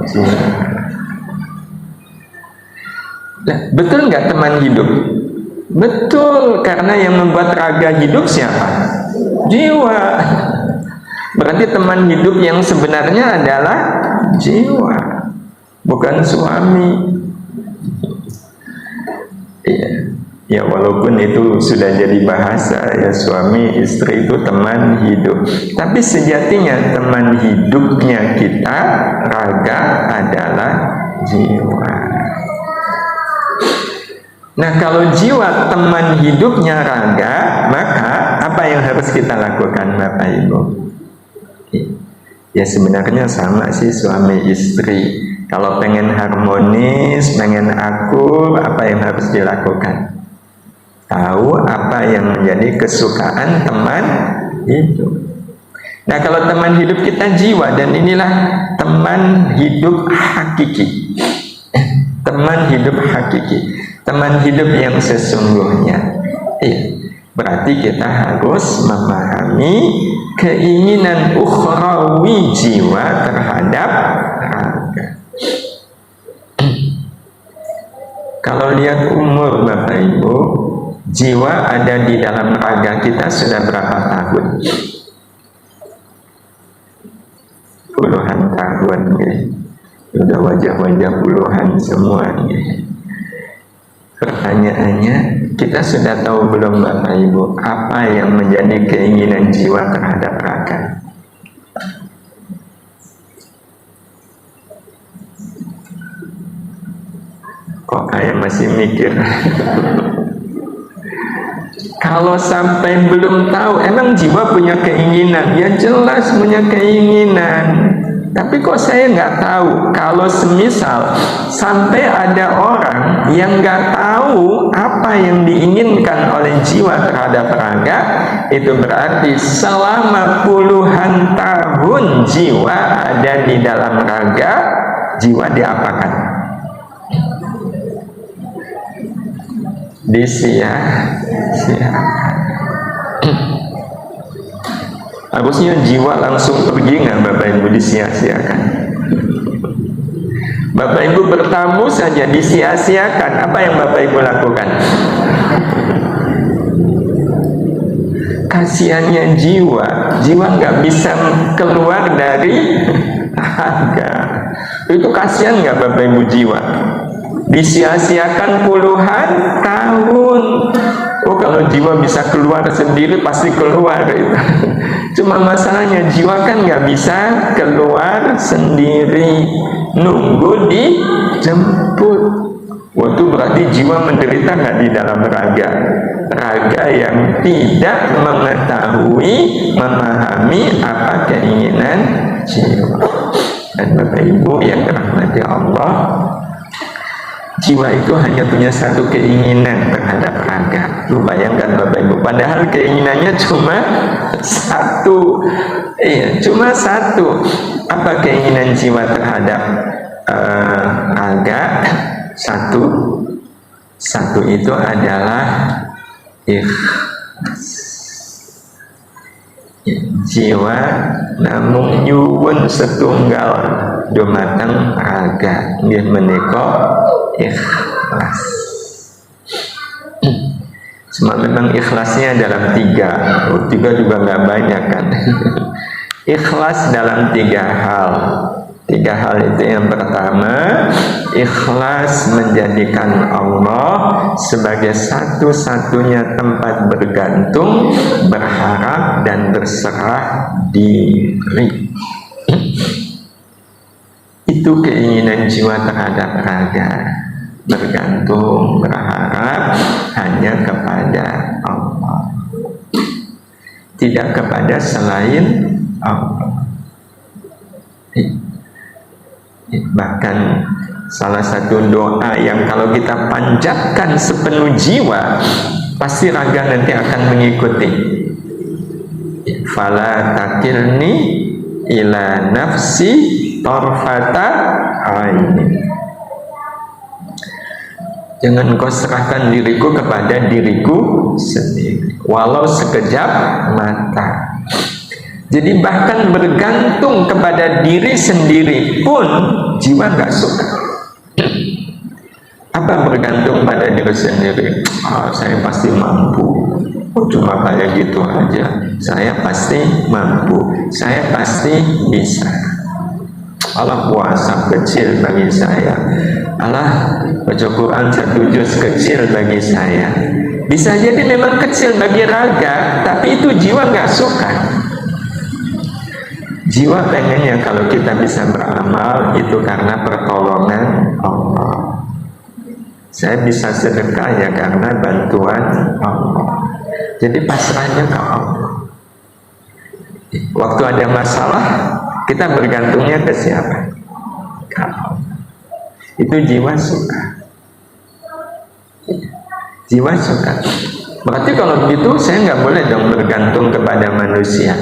Speaker 1: jiwa. Nah, betul nggak teman hidup? Betul, karena yang membuat raga hidup siapa? Jiwa. Berarti teman hidup yang sebenarnya adalah jiwa, bukan suami. Iya. Ya walaupun itu sudah jadi bahasa ya, suami istri itu teman hidup, tapi sejatinya teman hidupnya kita raga adalah jiwa. Nah kalau jiwa teman hidupnya raga, maka apa yang harus kita lakukan Bapak Ibu? Ya sebenarnya sama sih suami istri. Kalau pengen harmonis, pengen akur, apa yang harus dilakukan? Tahu apa yang menjadi kesukaan teman hidup. Nah, kalau teman hidup kita jiwa, dan inilah teman hidup hakiki. Teman hidup hakiki, teman hidup yang sesungguhnya. Berarti kita harus memahami keinginan ukhrawi jiwa terhadap raga. Kalau lihat umur Bapak Ibu, jiwa ada di dalam raga kita sudah berapa tahun? Puluhan tahun, sudah wajah-wajah puluhan semua. Pertanyaannya, kita sudah tahu belum Bapak Ibu apa yang menjadi keinginan jiwa terhadap raga? Kok kayak masih mikir? Kalau sampai belum tahu, emang jiwa punya keinginan? Ya jelas punya keinginan. Tapi kok saya nggak tahu? Kalau semisal sampai ada orang yang nggak tahu apa yang diinginkan oleh jiwa terhadap raga, itu berarti selama puluhan tahun jiwa ada di dalam raga, jiwa diapakan? Disia-siakan. Harusnya jiwa langsung pergi nggak Bapak Ibu disia-siakan? Bapak Ibu bertamu saja disia-siakan. Apa yang Bapak Ibu lakukan? Kasihannya jiwa nggak bisa keluar dari raga. Itu kasihan nggak Bapak Ibu jiwa? Disia-siakan puluhan tahun. Oh, kalau jiwa bisa keluar sendiri pasti keluar itu. Cuma masalahnya jiwa kan nggak bisa keluar sendiri, nunggu dijemput. Waktu berarti jiwa menderita nggak di dalam raga? Raga yang tidak mengetahui, memahami apa keinginan jiwa. Dan Bapak Ibu yang dirahmati Allah, jiwa itu hanya punya satu keinginan terhadap raga. Lu bayangkan Bapak Ibu, padahal keinginannya cuma satu. Cuma satu. Apa keinginan jiwa terhadap raga? Satu itu adalah ikhlas. Jiwa namung nyuwun setunggal dumateng raga, nggih menika ikhlas. Cuma memang ikhlasnya dalam tiga juga nggak banyak kan. Ikhlas dalam tiga hal. Tiga hal itu, yang pertama, ikhlas menjadikan Allah sebagai satu-satunya tempat bergantung, berharap, dan berserah diri. Itu keinginan jiwa terhadap raga, bergantung, berharap hanya kepada Allah, tidak kepada selain Allah. Bahkan salah satu doa yang kalau kita panjatkan sepenuh jiwa, pasti raga nanti akan mengikuti. Fala takilni ila nafsi tarfata aini. Jangan kau serahkan diriku kepada diriku sendiri, walau sekejap mata. Jadi bahkan bergantung kepada diri sendiri pun jiwa nggak suka. Apa bergantung pada diri sendiri? Saya pasti mampu. Cuma kayak gitu aja. Saya pasti mampu. Saya pasti bisa. Allah puasa kecil bagi saya. Allah baca Quran 1 juz kecil bagi saya. Bisa jadi memang kecil bagi raga, tapi itu jiwa nggak suka. Jiwa pengennya kalau kita bisa beramal itu karena pertolongan Allah. Saya bisa sedekah ya karena bantuan Allah. Jadi pasrahnya ke Allah. Waktu ada masalah, kita bergantungnya ke siapa? Ke Allah. Itu jiwa suka. Jiwa suka. Berarti kalau begitu saya nggak boleh dong bergantung kepada manusia.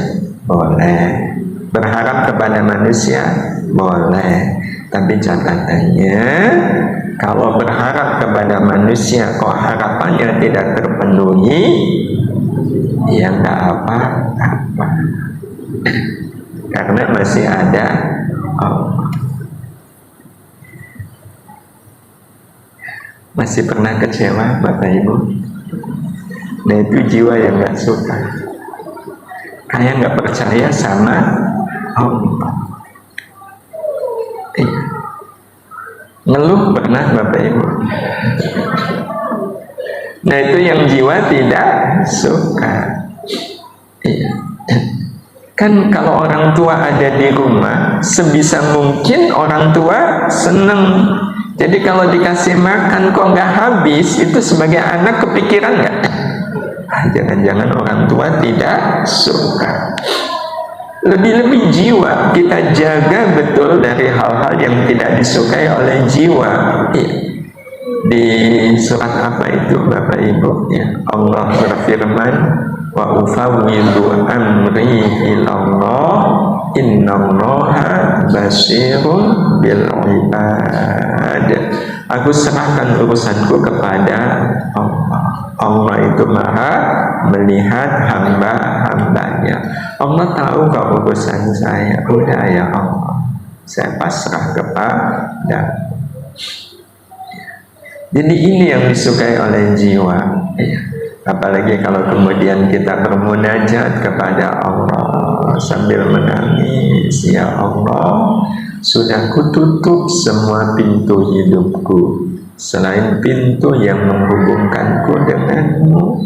Speaker 1: boleh. Berharap kepada manusia boleh, tapi catatannya kalau berharap kepada manusia kok harapannya tidak terpenuhi, ya nggak apa-apa, karena masih ada Allah. Masih pernah kecewa Bapak Ibu? Nah itu jiwa yang nggak suka, kayak nggak percaya sama Allah. Iya. Ngeluh pernah Bapak Ibu? Nah itu yang jiwa tidak suka. Iya. Kan kalau orang tua ada di rumah, sebisa mungkin orang tua seneng. Jadi kalau dikasih makan kok nggak habis, itu sebagai anak kepikiran nggak? Jangan-jangan orang tua tidak suka. Lebih-lebih jiwa kita jaga betul dari hal-hal yang tidak disukai oleh jiwa. Di surat apa itu Bapak Ibu? Ya, Allah berfirman, wa ufawwidu amri ilallah innallaha basirun bil ibad. Aku serahkan urusanku kepada Allah. Allah itu maha melihat hamba-hambanya. Allah tahu kok urusan saya. Udah ya Allah, saya pasrah kepada. Jadi ini yang disukai oleh jiwa. Apalagi kalau kemudian kita bermunajat kepada Allah sambil menangis, ya Allah, sudah kututup semua pintu hidupku selain pintu yang menghubungkanku denganmu.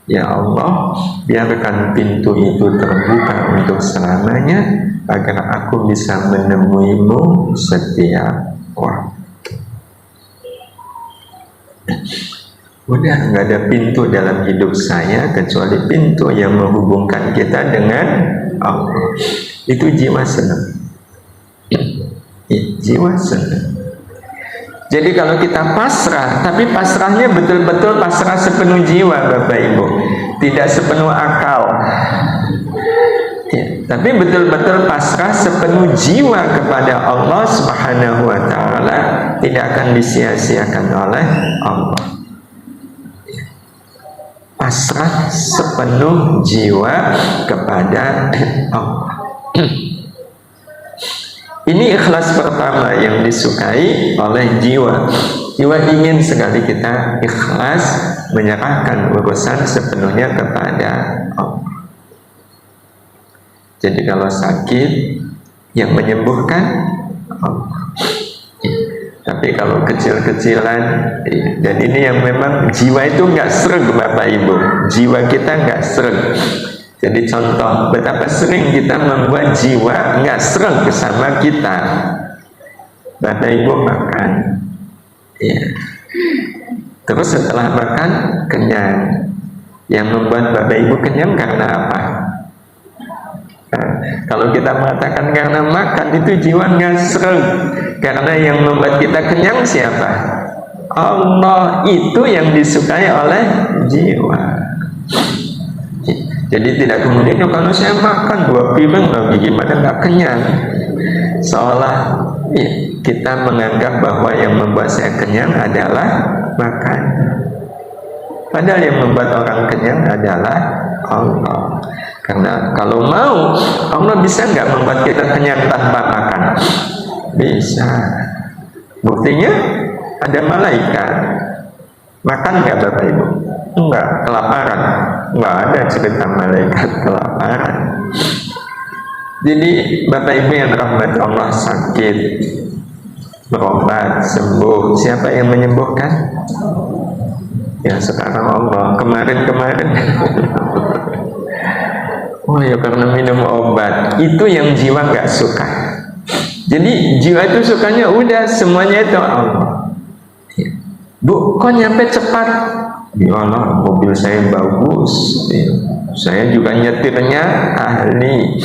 Speaker 1: Ya Allah, biarkan pintu itu terbuka untuk selamanya agar aku bisa menemuimu setiap waktu. Udah nggak ada pintu dalam hidup saya kecuali pintu yang menghubungkan kita dengan Allah. Itu jiwa senang. Jiwa senang. Jadi kalau kita pasrah, tapi pasrahnya betul-betul pasrah sepenuh jiwa Bapak Ibu, tidak sepenuh akal. Ya, tapi betul-betul pasrah sepenuh jiwa kepada Allah Subhanahu wa Ta'ala, tidak akan disia-siakan oleh Allah. Pasrah sepenuh jiwa kepada Allah. Ini ikhlas pertama yang disukai oleh jiwa. Jiwa ingin sekali kita ikhlas menyerahkan urusan sepenuhnya kepada Allah. Jadi kalau sakit, yang menyembuhkan Allah. Tapi kalau kecil-kecilan, dan ini yang memang jiwa itu nggak sreg Bapak Ibu. Jiwa kita nggak sreg. Jadi contoh betapa sering kita membuat jiwa nggak sreg sama kita. Bapak Ibu makan, ya. Terus setelah makan kenyang. Yang membuat Bapak Ibu kenyang karena apa? Nah, kalau kita mengatakan karena makan, itu jiwa nggak sreg. Karena yang membuat kita kenyang siapa? Allah. Itu yang disukai oleh jiwa. Jadi tidak kemudian kalau saya makan 2 piring lagi gimana nggak kenyang. Seolah kita menganggap bahwa yang membuat saya kenyang adalah makan. Padahal yang membuat orang kenyang adalah Allah. Karena kalau mau, Allah bisa nggak membuat kita kenyang tanpa makan? Bisa. Buktinya ada malaikat. Makan nggak Bapak Ibu? Enggak, kelaparan. Enggak ada cerita malaikat kelaparan. Jadi Bapak Ibu yang rahmat Allah, sakit, berobat, sembuh. Siapa yang menyembuhkan? Ya sekarang Allah. Kemarin-kemarin oh ya karena minum obat. Itu yang jiwa nggak suka. Jadi jiwa itu sukanya udah semuanya itu Allah. Bu, kok nyampe cepat? Ya Allah, mobil saya bagus. Saya juga nyetirnya ahli.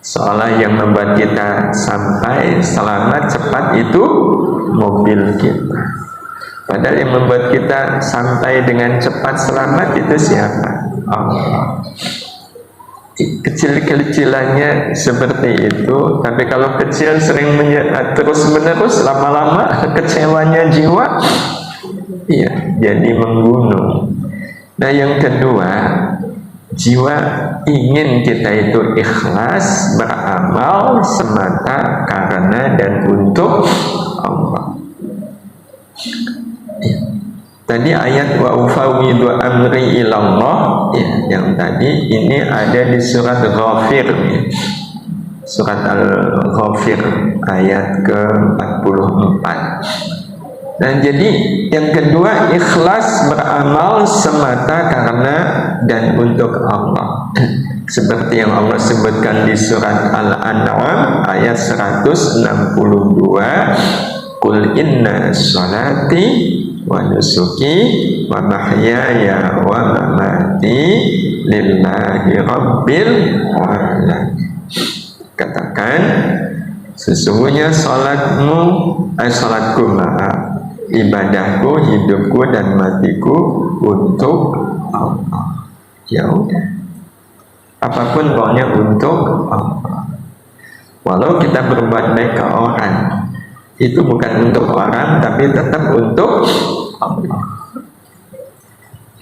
Speaker 1: Seolah yang membuat kita sampai selamat cepat itu mobil kita. Padahal yang membuat kita sampai dengan cepat selamat itu siapa? Allah. kecil-kecilannya seperti itu, tapi kalau kecil sering terus-menerus, lama-lama kecewanya jiwa, iya, jadi menggunung. Nah, yang kedua, jiwa ingin kita itu ikhlas beramal semata karena dan untuk Allah. Ya. Tadi ayat wa ufawwidu amri ilallah, ya, yang tadi ini ada di surat Ghafir, ya. Surat Al-Ghafir ayat ke-44. Dan jadi yang kedua, ikhlas beramal semata karena dan untuk Allah. Seperti yang Allah sebutkan di surat Al-An'am ayat 162, Qul inna sholati wa nusuki wa mahyaya wa mamati lillahi rabbil alamin. Katakan, sesungguhnya salatku, ibadahku, hidupku dan matiku untuk Allah. Ya udah, apapun pokoknya untuk Allah. Walau kita berbuat baik ke orang, itu bukan untuk orang, tapi tetap untuk Allah.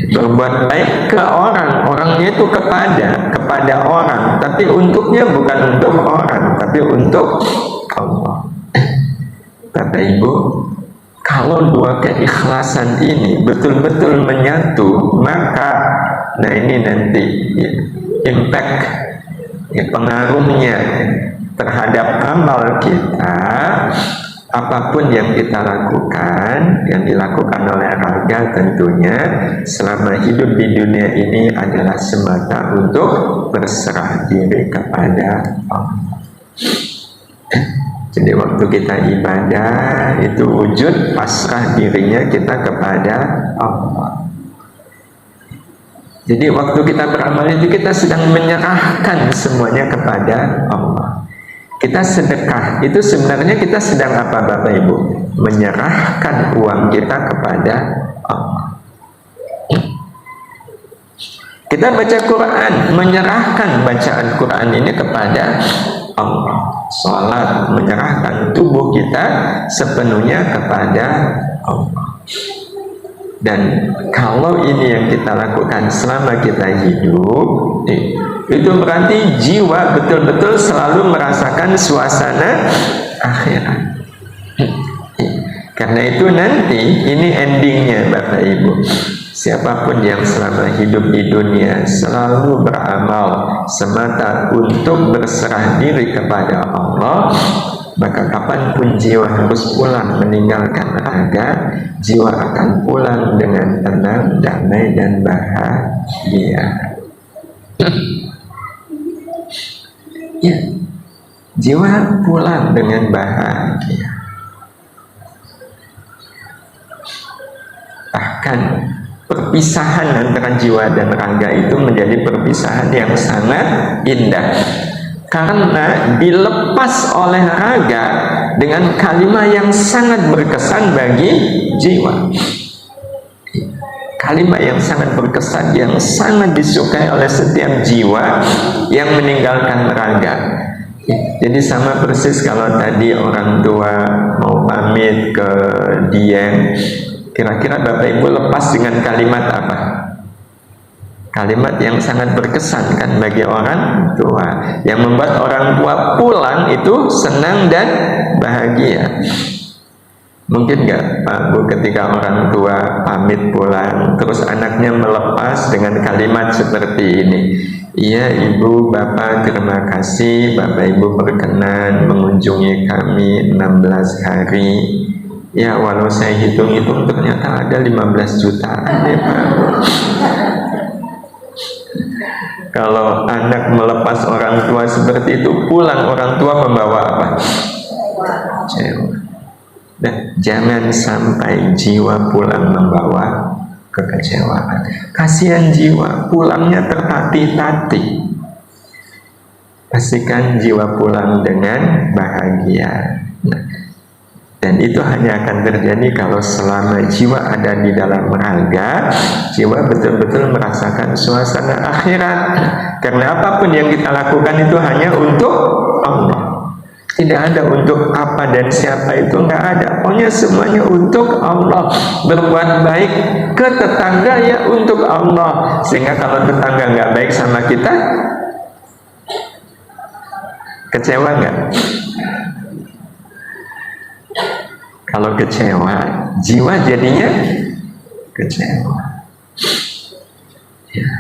Speaker 1: Berbuat baik ke orang, orangnya itu kepada orang, tapi untuknya bukan untuk orang, tapi untuk Allah. Bapak Ibu, kalau dua keikhlasan ini betul-betul menyatu, maka nah ini nanti ya, impact ya, pengaruhnya terhadap amal kita, apapun yang kita lakukan, yang dilakukan oleh raga tentunya selama hidup di dunia ini adalah semata untuk berserah diri kepada Allah. Jadi waktu kita ibadah itu wujud pasrah dirinya kita kepada Allah. Jadi waktu kita beramal itu kita sedang menyerahkan semuanya kepada Allah. Kita sedekah, itu sebenarnya kita sedang apa Bapak Ibu? Menyerahkan uang kita kepada Allah. Kita baca Quran, menyerahkan bacaan Quran ini kepada Allah. Salat, menyerahkan tubuh kita sepenuhnya kepada Allah. Dan kalau ini yang kita lakukan selama kita hidup, itu berarti jiwa betul-betul selalu merasakan suasana akhirat. Karena itu nanti ini endingnya Bapak Ibu, siapapun yang selama hidup di dunia selalu beramal semata untuk berserah diri kepada Allah, maka kapanpun jiwa harus pulang meninggalkan raga, jiwa akan pulang dengan tenang, damai dan bahagia. Ya, jiwa pulang dengan bahagia. Bahkan perpisahan antara jiwa dan raga itu menjadi perpisahan yang sangat indah, karena dilepas oleh raga dengan kalimat yang sangat berkesan bagi jiwa. Kalimat yang sangat berkesan, yang sangat disukai oleh setiap jiwa yang meninggalkan raga. Jadi sama persis kalau tadi orang tua mau pamit ke Dieng, kira-kira Bapak Ibu lepas dengan kalimat apa? Kalimat yang sangat berkesan kan bagi orang tua, yang membuat orang tua pulang itu senang dan bahagia. Mungkin nggak Pak Bu, ketika orang tua pamit pulang terus anaknya melepas dengan kalimat seperti ini, iya Ibu, Bapak terima kasih Bapak Ibu berkenan mengunjungi kami 16 hari. Ya walau saya hitung-hitung ternyata ada 15 jutaan ya Pak. Kalau anak melepas orang tua seperti itu, pulang orang tua membawa apa? Kecewa. Dan jangan sampai jiwa pulang membawa kekecewaan. Kasihan jiwa, pulangnya tertatih-tatih. Pastikan jiwa pulang dengan bahagia. Nah, Dan itu hanya akan terjadi kalau selama jiwa ada di dalam raga, jiwa betul-betul merasakan suasana akhirat. Karena apapun yang kita lakukan itu hanya untuk Allah. Tidak ada untuk apa dan siapa, itu nggak ada. Pokoknya semuanya untuk Allah. Berbuat baik ke tetangga ya untuk Allah. Sehingga kalau tetangga nggak baik sama kita, kecewa nggak? Kalau kecewa, jiwa jadinya kecewa. Ya.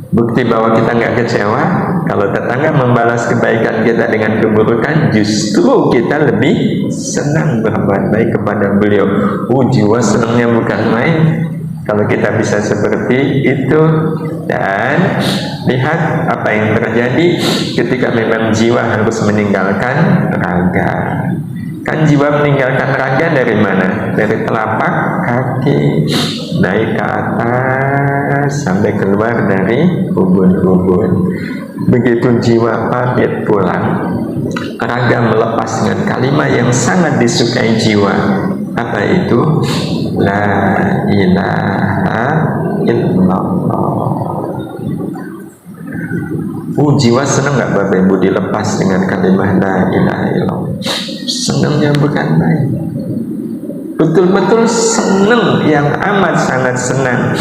Speaker 1: Bukti bahwa kita nggak kecewa, kalau tetangga membalas kebaikan kita dengan keburukan, justru kita lebih senang berbuat baik kepada beliau. Jiwa senangnya bukan main kalau kita bisa seperti itu. Dan lihat apa yang terjadi ketika memang jiwa harus meninggalkan raga. Kan jiwa meninggalkan raga dari mana? Dari telapak kaki naik ke atas sampai keluar dari ubun-ubun. Begitu jiwa pamit pulang, raga melepas dengan kalimat yang sangat disukai jiwa. Apa itu? La ilaha illallah. Jiwa senang nggak Bapak Ibu dilepas dengan kalimat la ilaha illallah? Senangnya bukan main. Betul-betul senang, yang amat sangat senang.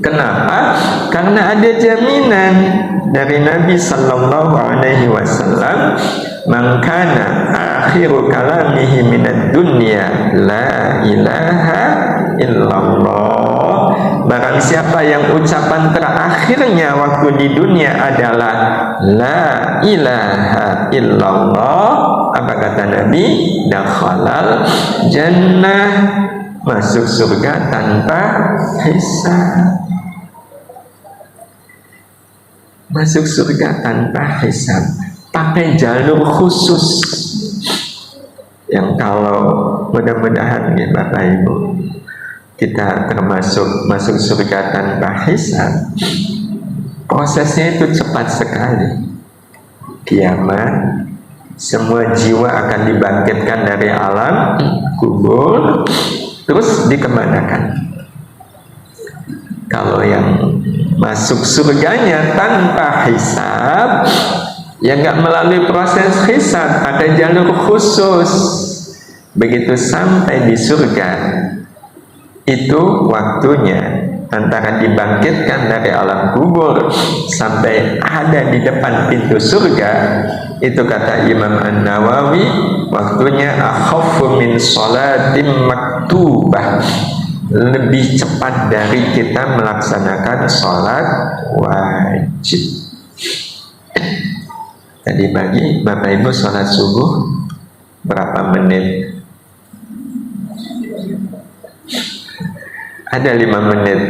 Speaker 1: Kenapa? Karena ada jaminan dari Nabi Sallallahu Alaihi Wasallam, man kana akhiru kalamihi minad dunya la ilaha illallah. Barang siapa yang ucapan terakhirnya waktu di dunia adalah la ilaha illallah, apa kata Nabi? Dakhalal jannah, masuk surga tanpa hisab. Masuk surga tanpa hisab, pakai jalur khusus yang kalau mudah-mudahan ya Bapak Ibu kita termasuk masuk surga tanpa hisab, prosesnya itu cepat sekali. Kiamat, semua jiwa akan dibangkitkan dari alam kubur, terus dikemanakan? Kalau yang masuk surganya tanpa hisab, ya nggak melalui proses hisab, ada jalur khusus. Begitu sampai di surga, itu waktunya antara dibangkitkan dari alam kubur sampai ada di depan pintu surga, itu kata Imam An-Nawawi, waktunya akhaffu min sholatim maktubah, lebih cepat dari kita melaksanakan sholat wajib. Tadi pagi Bapak Ibu sholat subuh berapa menit? Ada 5 menit,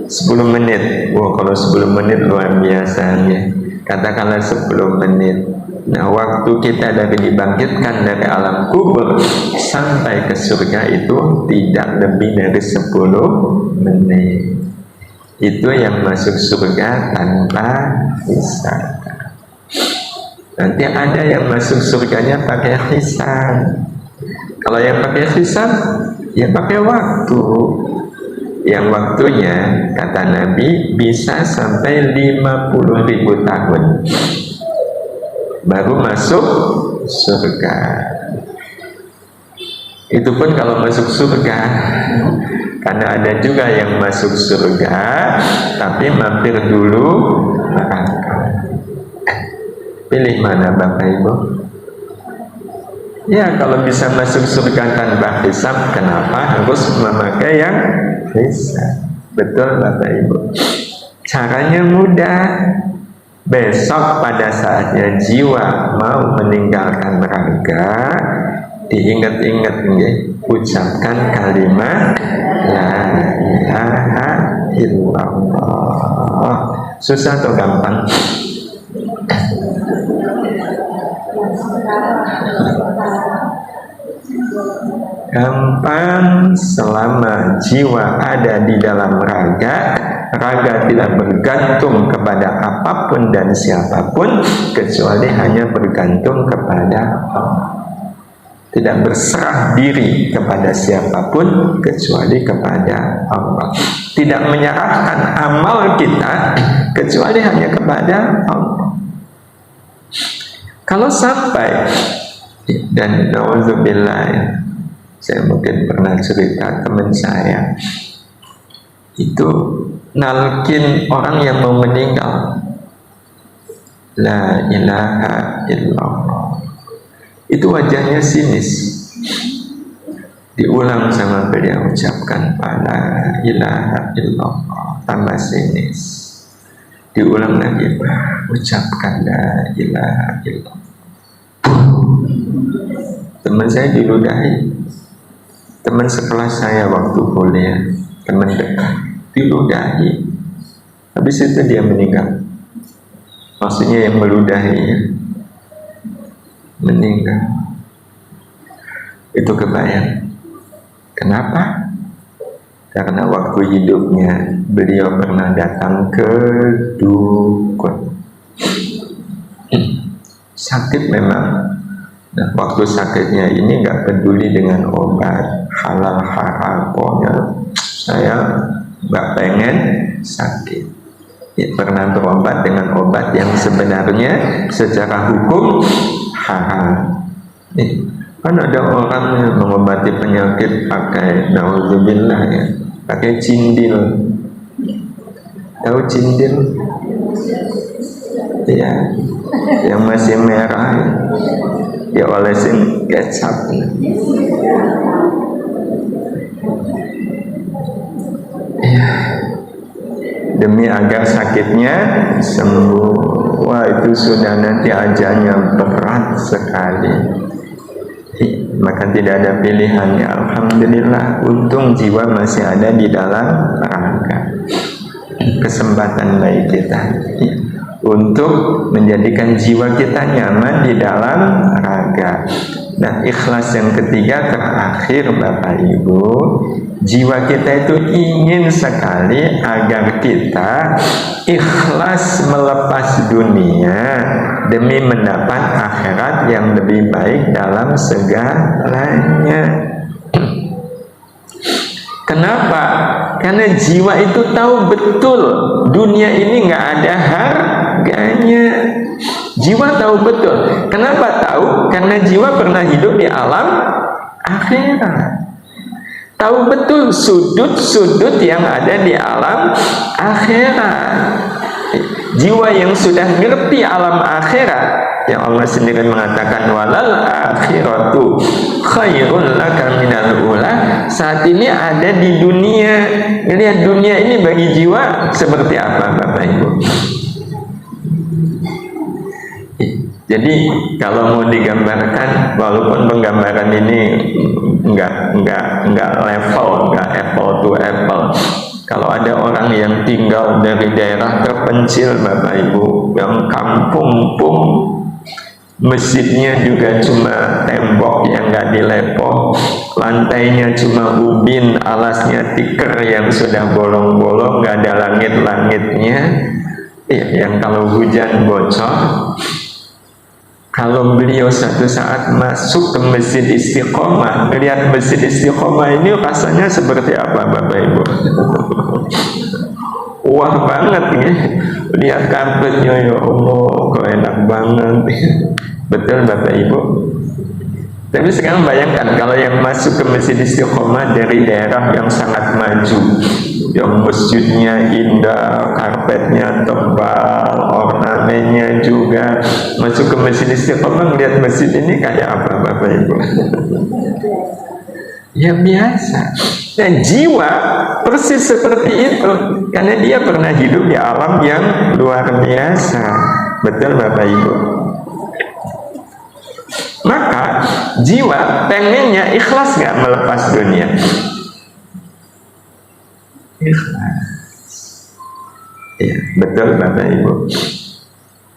Speaker 1: 10 menit. Wah, kalau 10 menit luar biasa ya. Katakanlah 10 menit. Nah, waktu kita dari dibangkitkan dari alam kubur sampai ke surga itu tidak lebih dari 10 menit. Itu yang masuk surga tanpa hisab. Nanti ada yang masuk surganya pakai hisab. Kalau yang pakai hisab, ya pakai waktu. Yang waktunya kata Nabi bisa sampai 50.000 tahun baru masuk surga. Itu pun kalau masuk surga, karena ada juga yang masuk surga tapi mampir dulu neraka. Pilih mana Bapak Ibu? Ya, kalau bisa masuk surga tanpa hisab, kenapa harus memakai yang hisab? Betul Bapak Ibu. Caranya mudah. Besok pada saatnya jiwa mau meninggalkan raga, diingat-ingat ya, ucapkan kalimat la ilaha illallah. Susah atau gampang? Gampang selama jiwa ada di dalam raga. Raga tidak bergantung kepada apapun dan siapapun kecuali hanya bergantung kepada Allah. tidak berserah diri kepada siapapun kecuali kepada Allah, tidak menyerahkan amal kita kecuali hanya kepada Allah. Kalau sampai, dan na'udzubillah, saya mungkin pernah cerita teman saya itu nalkin orang yang mau meninggal, la ilaha illallah, itu wajahnya sinis. Diulang sama beliau, ucapkan la ilaha illallah, tambah sinis. Diulang lagi, ucapkan la ilaha illallah. Teman saya diludahi, teman sekelas saya waktu kuliah, teman dekat, diludahi. Habis itu dia meninggal. Maksudnya yang meludahinya meninggal. Itu kebayang. Kenapa? Karena waktu hidupnya beliau pernah datang ke dukun. Sakit memang. Nah, waktu sakitnya ini nggak peduli dengan obat halal haram, pokoknya saya nggak pengen sakit. Ya, pernah berobat dengan obat yang sebenarnya secara hukum haram. Kan ada orang yang mengobati penyakit pakai, na'udzubillah ya, pakai cindil. Tahu cindil? Ya, yang masih merah ya, olesin kecap. Ya, demi agar sakitnya sembuh. Wah, itu sudah nanti ajalnya berat sekali. Maka tidak ada pilihannya. Alhamdulillah, untung jiwa masih ada di dalam raga. Kesempatan baik kita untuk menjadikan jiwa kita nyaman di dalam raga. Nah, ikhlas yang ketiga terakhir Bapak Ibu, jiwa kita itu ingin sekali agar kita ikhlas melepas dunia demi mendapat akhirat yang lebih baik dalam segalanya. Kenapa? Karena jiwa itu tahu betul dunia ini nggak ada harganya. Jiwa tahu betul. Kenapa tahu? Karena jiwa pernah hidup di alam akhirat. Tahu betul sudut-sudut yang ada di alam akhirat. Jiwa yang sudah ngerti alam akhirat, yang Allah sendiri mengatakan walal akhiratu khairun laka minal ula, saat ini ada di dunia. Lihat dunia ini bagi jiwa seperti apa Bapak Ibu. Jadi kalau mau digambarkan, walaupun penggambaran ini enggak level, enggak apple to apple. Kalau ada orang yang tinggal dari daerah terpencil Bapak Ibu, yang kampung masjidnya juga cuma tembok yang enggak dilepok, lantainya cuma ubin, alasnya tikar yang sudah bolong-bolong, enggak ada langit-langitnya, yang kalau hujan bocor. Kalau beliau satu saat masuk ke Masjid Istiqomah, melihat Masjid Istiqomah ini rasanya seperti apa Bapak Ibu? Wah banget nih, lihat karpetnya, ya Allah, kok enak banget. Betul Bapak Ibu? Tapi sekarang bayangkan kalau yang masuk ke Masjid Istiqomah dari daerah yang sangat maju, yang masjidnya indah, karpetnya tebal, ornamennya juga, masuk ke Masjid Istiqomah melihat masjid ini kayak apa Bapak Ibu? Ya biasa. Dan jiwa persis seperti itu, karena dia pernah hidup di alam yang luar biasa. Betul Bapak Ibu? Maka jiwa pengennya ikhlas gak melepas dunia? Ikhlas. Ya, betul Bapak Ibu.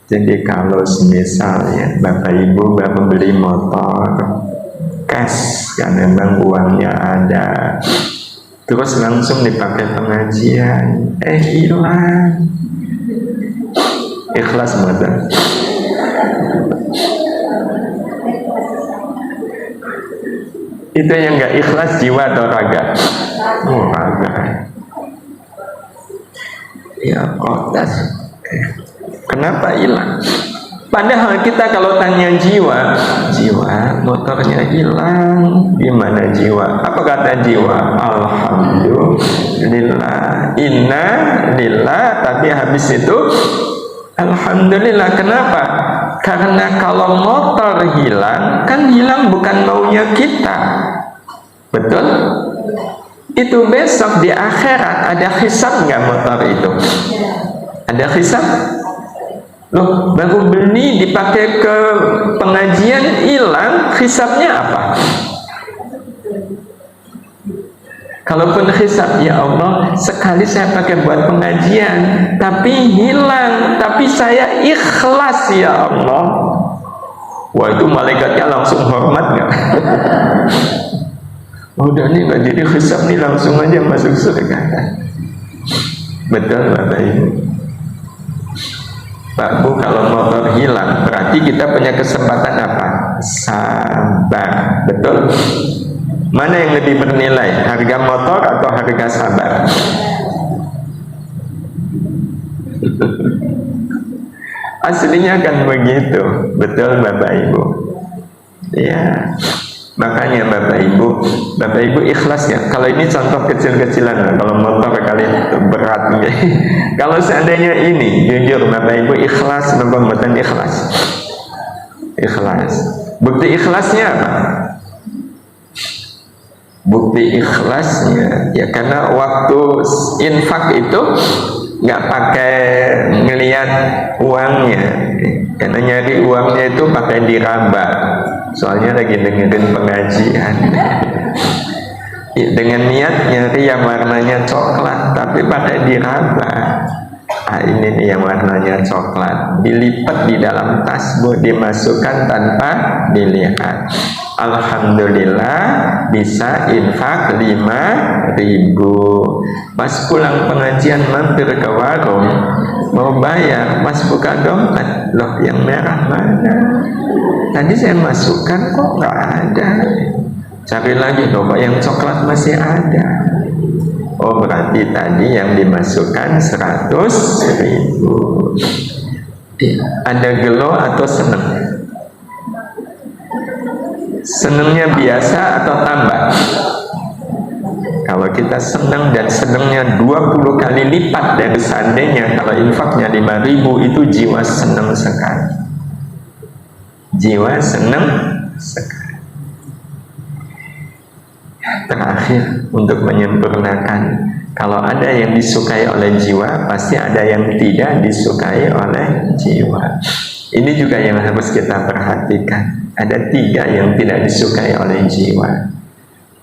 Speaker 1: Jadi kalau misalnya Bapak Ibu baru beli motor cash, karena memang uangnya ada, terus langsung dipakai pengajian, hilang. Ikhlas betul. Itu yang nggak ikhlas jiwa atau raga? Oh, raga. Ya kotas. Kenapa hilang? Padahal kita kalau tanya jiwa, motornya hilang. Gimana jiwa? Apa kata jiwa? Alhamdulillah, inna lillah. Tapi habis itu alhamdulillah. Kenapa? Karena kalau motor hilang, kan hilang bukan maunya kita. Betul? Itu besok di akhirat ada hisab nggak motor itu? Ada hisab? Loh, baru beli dipakai ke pengajian hilang, hisabnya apa? Kalaupun hisab, ya Allah, sekali saya pakai buat pengajian, tapi hilang, tapi saya ikhlas ya Allah. Wah, itu malaikatnya langsung hormat nggak? Udah nih nggak jadi hisab nih, langsung aja masuk surga. Betul Bapak Ibu. Pak Bu, kalau motor hilang berarti kita punya kesempatan apa? Sabar. Betul? Mana yang lebih bernilai? Harga motor atau harga sabar? Aslinya kan begitu. Betul Bapak Ibu? Ya. Makanya Bapak Ibu ikhlas ya. Kalau ini contoh kecil-kecilan, kalau motor kali berat. Kalau seandainya ini, jujur Bapak Ibu ikhlas, membuatan ikhlas. Ikhlas. Bukti ikhlasnya apa? Bukti ikhlasnya ya karena waktu infak itu nggak pakai ngelihat uangnya, karena nyari uangnya itu pakai diraba. Soalnya lagi dengerin pengajian ya, dengan niat nyari yang warnanya coklat tapi pakai diraba. Ini nih yang warnanya coklat, dilipat di dalam tas Bu, dimasukkan tanpa dilihat. Alhamdulillah bisa infak 5.000. Pas pulang pengajian mampir ke warung mau bayar, pas buka dompet, loh yang merah mana? Tadi saya masukkan kok nggak ada. Cari lagi, loh kok yang coklat masih ada. Oh berarti tadi yang dimasukkan 100.000. Ada gelo atau seneng? Senengnya biasa atau tambah? Kalau kita senang dan senangnya 20 kali lipat dari seandainya kalau infaknya 5.000, itu jiwa senang sekali. Jiwa senang sekali. Terakhir, untuk menyempurnakan, kalau ada yang disukai oleh jiwa, pasti ada yang tidak disukai oleh jiwa. Ini juga yang harus kita perhatikan. Ada 3 yang tidak disukai oleh jiwa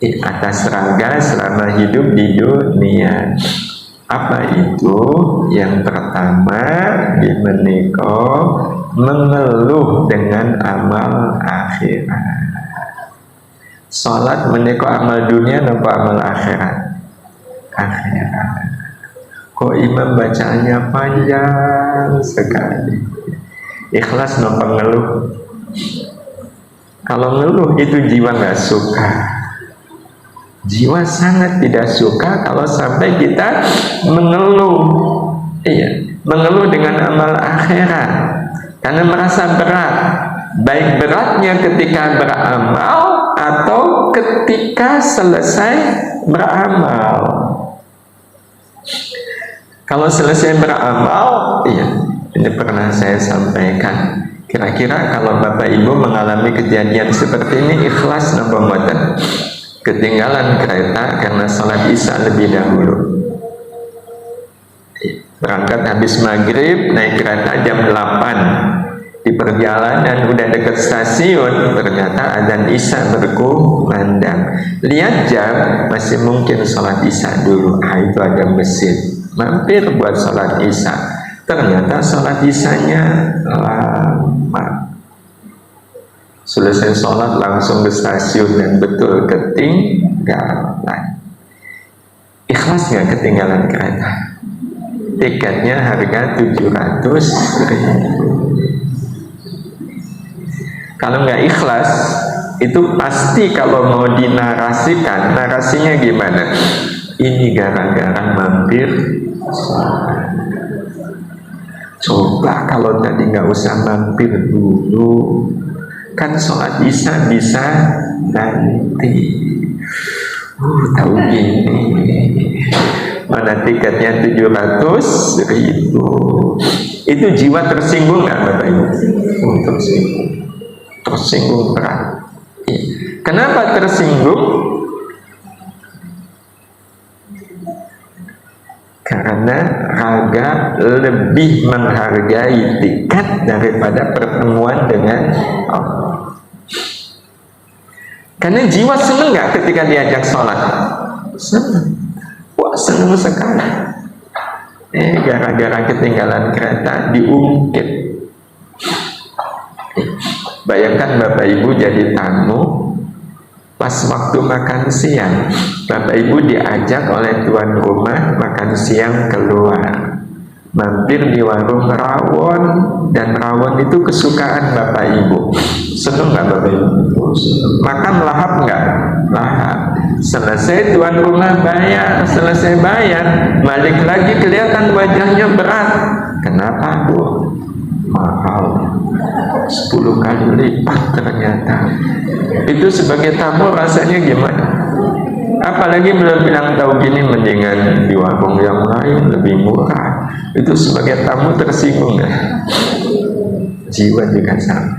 Speaker 1: atas raga selama hidup di dunia. Apa itu? Yang pertama, dimeniko mengeluh dengan amal akhirat. Salat meniko amal dunia atau amal akhirat? Akhirat. Kok imam bacaannya panjang sekali? Ikhlas nopo ngeluh? Kalau ngeluh itu jiwa nggak suka. Jiwa sangat tidak suka kalau sampai kita mengeluh. Iya, mengeluh dengan amal akhirat karena merasa berat. Baik beratnya ketika beramal atau ketika selesai beramal. Kalau selesai beramal, iya, ini pernah saya sampaikan. Kira-kira kalau Bapak Ibu mengalami kejadian seperti ini, ikhlas napa mboten? Ketinggalan kereta karena sholat isya lebih dahulu. Berangkat habis maghrib, naik kereta jam 8. Di perjalanan udah dekat stasiun, ternyata adzan isya berkumandang. Lihat jam, masih mungkin sholat isya dulu. Itu ada masjid, mampir buat sholat isya. Ternyata sholat isyanya lama. Selesai sholat langsung ke stasiun dan betul ketinggalan. Ikhlas nggak ketinggalan kereta? Tiketnya harga 700.000. Kalau nggak ikhlas, Itu pasti kalau mau dinarasikan, narasinya gimana? Ini gara-gara mampir sholat. Coba kalau tadi nggak usah mampir dulu, kan sholat isya bisa nanti. Tahu gini, mana tiketnya 700.000. Itu jiwa tersinggung nggak Bapak Ibu? Tersinggung berat. Kenapa tersinggung? Karena raga lebih menghargai tiket daripada pertemuan dengan Allah. Karena jiwa senang nggak ketika diajak sholat? Senang. Wah, senang sekali. Gara-gara ketinggalan kereta diungkit. Bayangkan Bapak Ibu jadi tamu, pas waktu makan siang, Bapak Ibu diajak oleh tuan rumah makan siang keluar, mampir di warung rawon, dan rawon itu kesukaan Bapak Ibu. Seneng nggak Bapak Ibu? Makan lahap nggak? Lahap. Selesai tuan rumah bayar, selesai bayar, balik lagi kelihatan wajahnya berat. Kenapa Bu? Mahal, 10 kali lipat ternyata. Itu sebagai tamu rasanya gimana? Apalagi belum bilang tahu gini, mendingan di warung yang lain lebih murah. Itu sebagai tamu tersinggung ya. Jiwa juga sama.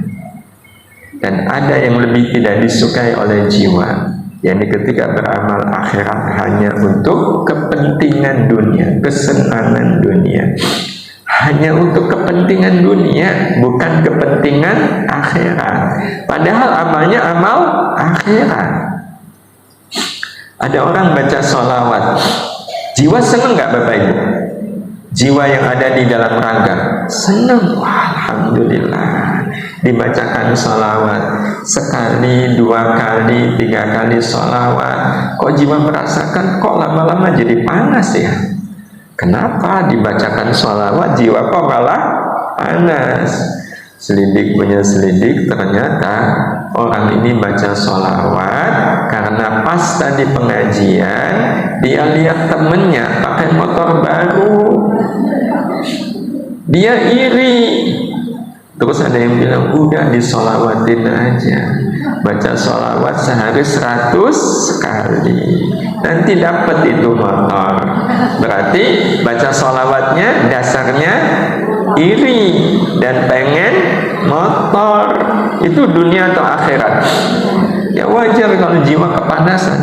Speaker 1: Dan ada yang lebih tidak disukai oleh jiwa, yakni ketika beramal akhirat hanya untuk kepentingan dunia, kesenangan dunia. Hanya untuk kepentingan dunia, bukan kepentingan akhirat. Padahal amalnya amal akhirat. Ada orang baca sholawat, jiwa senang nggak Bapak Ibu? Jiwa yang ada di dalam raga senang. Alhamdulillah, dibacakan sholawat sekali, 2 kali, 3 kali sholawat. Kok jiwa merasakan kok lama-lama jadi panas ya? Kenapa dibacakan sholawat jiwa kok malah panas? Selidik punya selidik, ternyata orang ini baca sholawat karena pas tadi pengajian dia lihat temennya pakai motor baru, dia iri. Terus ada yang bilang udah disolawatin aja, baca sholawat sehari 100 kali, nanti dapat itu motor. Berarti baca sholawatnya dasarnya iri dan pengen motor. Itu dunia atau akhirat? Ya wajar kalau jiwa kepanasan,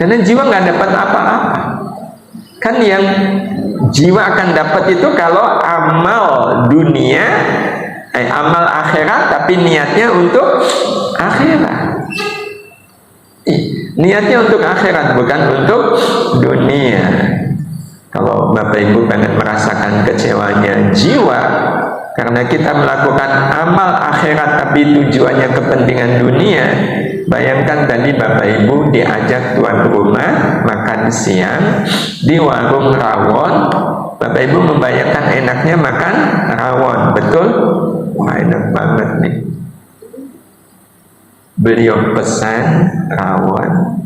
Speaker 1: karena jiwa nggak dapat apa-apa. Kan yang jiwa akan dapat itu kalau amal dunia, amal akhirat, tapi niatnya untuk akhirat. Niatnya untuk akhirat, bukan untuk dunia. Kalau Bapak Ibu pengen merasakan kecewanya jiwa karena kita melakukan amal akhirat tapi tujuannya kepentingan dunia, bayangkan tadi Bapak Ibu diajak tuan rumah makan siang di warung rawon. Bapak Ibu membayangkan enaknya makan rawon, betul? Wah, enak banget nih. Beliau pesan rawon,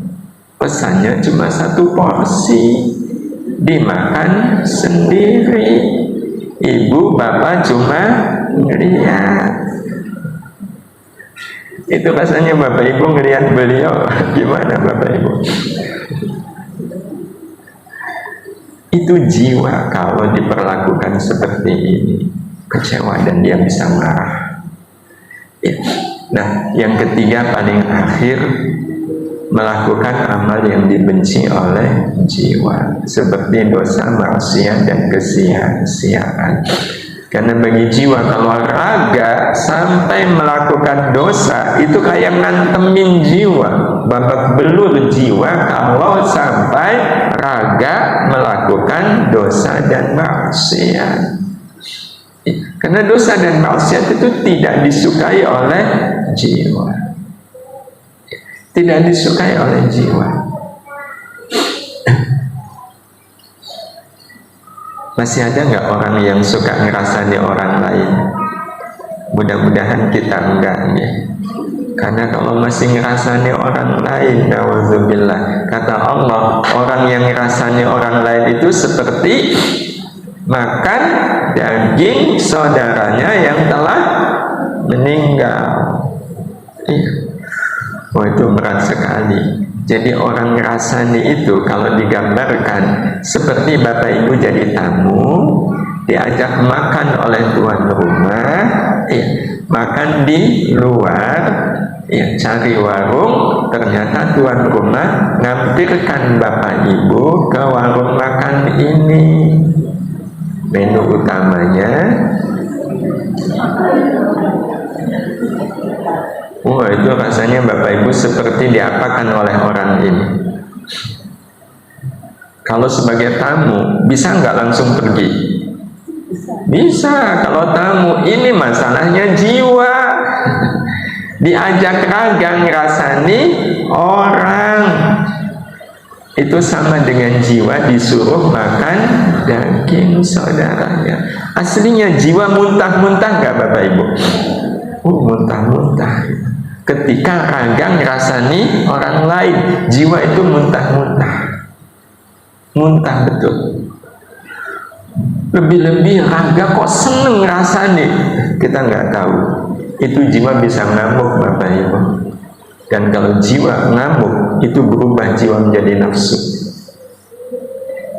Speaker 1: pesannya cuma 1 porsi, dimakan sendiri. Ibu bapak cuma ngeliat. Itu rasanya Bapak Ibu ngeliat beliau gimana Bapak Ibu? Itu jiwa kalau diperlakukan seperti ini, kecewa dan dia bisa marah. Nah, yang ketiga paling akhir, melakukan amal yang dibenci oleh jiwa, seperti dosa, maksiat, dan kesia-siaan. Karena bagi jiwa kalau raga sampai melakukan dosa, itu kayak ngantemin jiwa, babak belur jiwa kalau sampai raga melakukan dosa dan maksiat. Karena dosa dan maksiat itu tidak disukai oleh jiwa, tidak disukai oleh jiwa. Masih ada nggak orang yang suka ngerasani orang lain? Mudah-mudahan kita enggak ya. Karena kalau masih ngerasani orang lain, nauzubillah, kata Allah, orang yang ngerasani orang lain itu seperti makan daging saudaranya yang telah meninggal. Oh, itu berat sekali. Jadi orang ngerasani itu kalau digambarkan seperti bapak ibu jadi tamu, diajak makan oleh tuan rumah, makan di luar, cari warung, ternyata tuan rumah ngampirkan bapak ibu ke warung makan ini. Menu utamanya, itu rasanya bapak ibu seperti diapakan oleh orang ini. Kalau sebagai tamu bisa nggak langsung pergi? Bisa. Kalau tamu, ini masalahnya jiwa. Diajak raga ngerasani orang, itu sama dengan jiwa disuruh makan daging saudaranya. Aslinya jiwa muntah-muntah nggak bapak ibu? Muntah-muntah. Ketika raga ngerasani orang lain, jiwa itu muntah-muntah, muntah betul. Lebih-lebih raga kok seneng ngerasani, kita nggak tahu. Itu jiwa bisa ngamuk bapak ibu. Dan kalau jiwa ngamuk, itu berubah jiwa menjadi nafsu.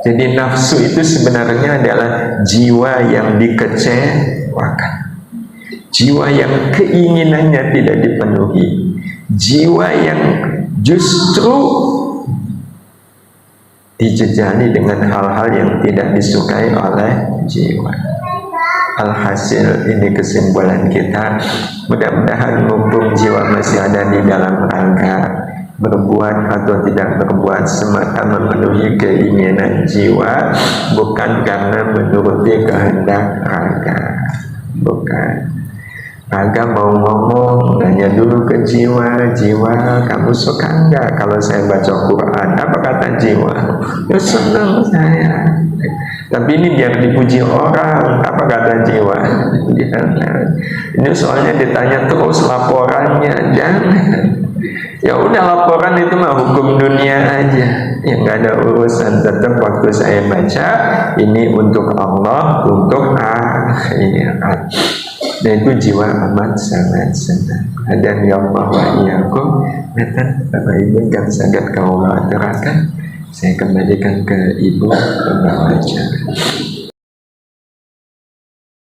Speaker 1: Jadi nafsu itu sebenarnya adalah jiwa yang dikecewakan, jiwa yang keinginannya tidak dipenuhi, jiwa yang justru dijejali dengan hal-hal yang tidak disukai oleh jiwa. Alhasil, ini kesimpulan kita, mudah-mudahan mumpung jiwa masih ada di dalam raga, berbuat atau tidak berbuat semata memenuhi keinginan jiwa, bukan karena menuruti kehendak raga. Bukan. Raga mau ngomong, nanya dulu ke jiwa, jiwa kamu suka enggak kalau saya baca Quran? Apa kata jiwa? Ya senang saya. Tapi ini biar dipuji orang, apa kata jiwa? Jangan. Ini soalnya ditanya terus laporannya, jangan. Ya udah, laporan itu mah hukum dunia aja, ya nggak ada urusan. Tetap waktu saya baca ini untuk Allah, untuk akhirat. Dan itu jiwa amat sangat senang. Dan ya Allah wa iyyakum. Natan Bapak Ibu yang sangat kau aturakan, saya kembalikan ke Ibu pembawa acara.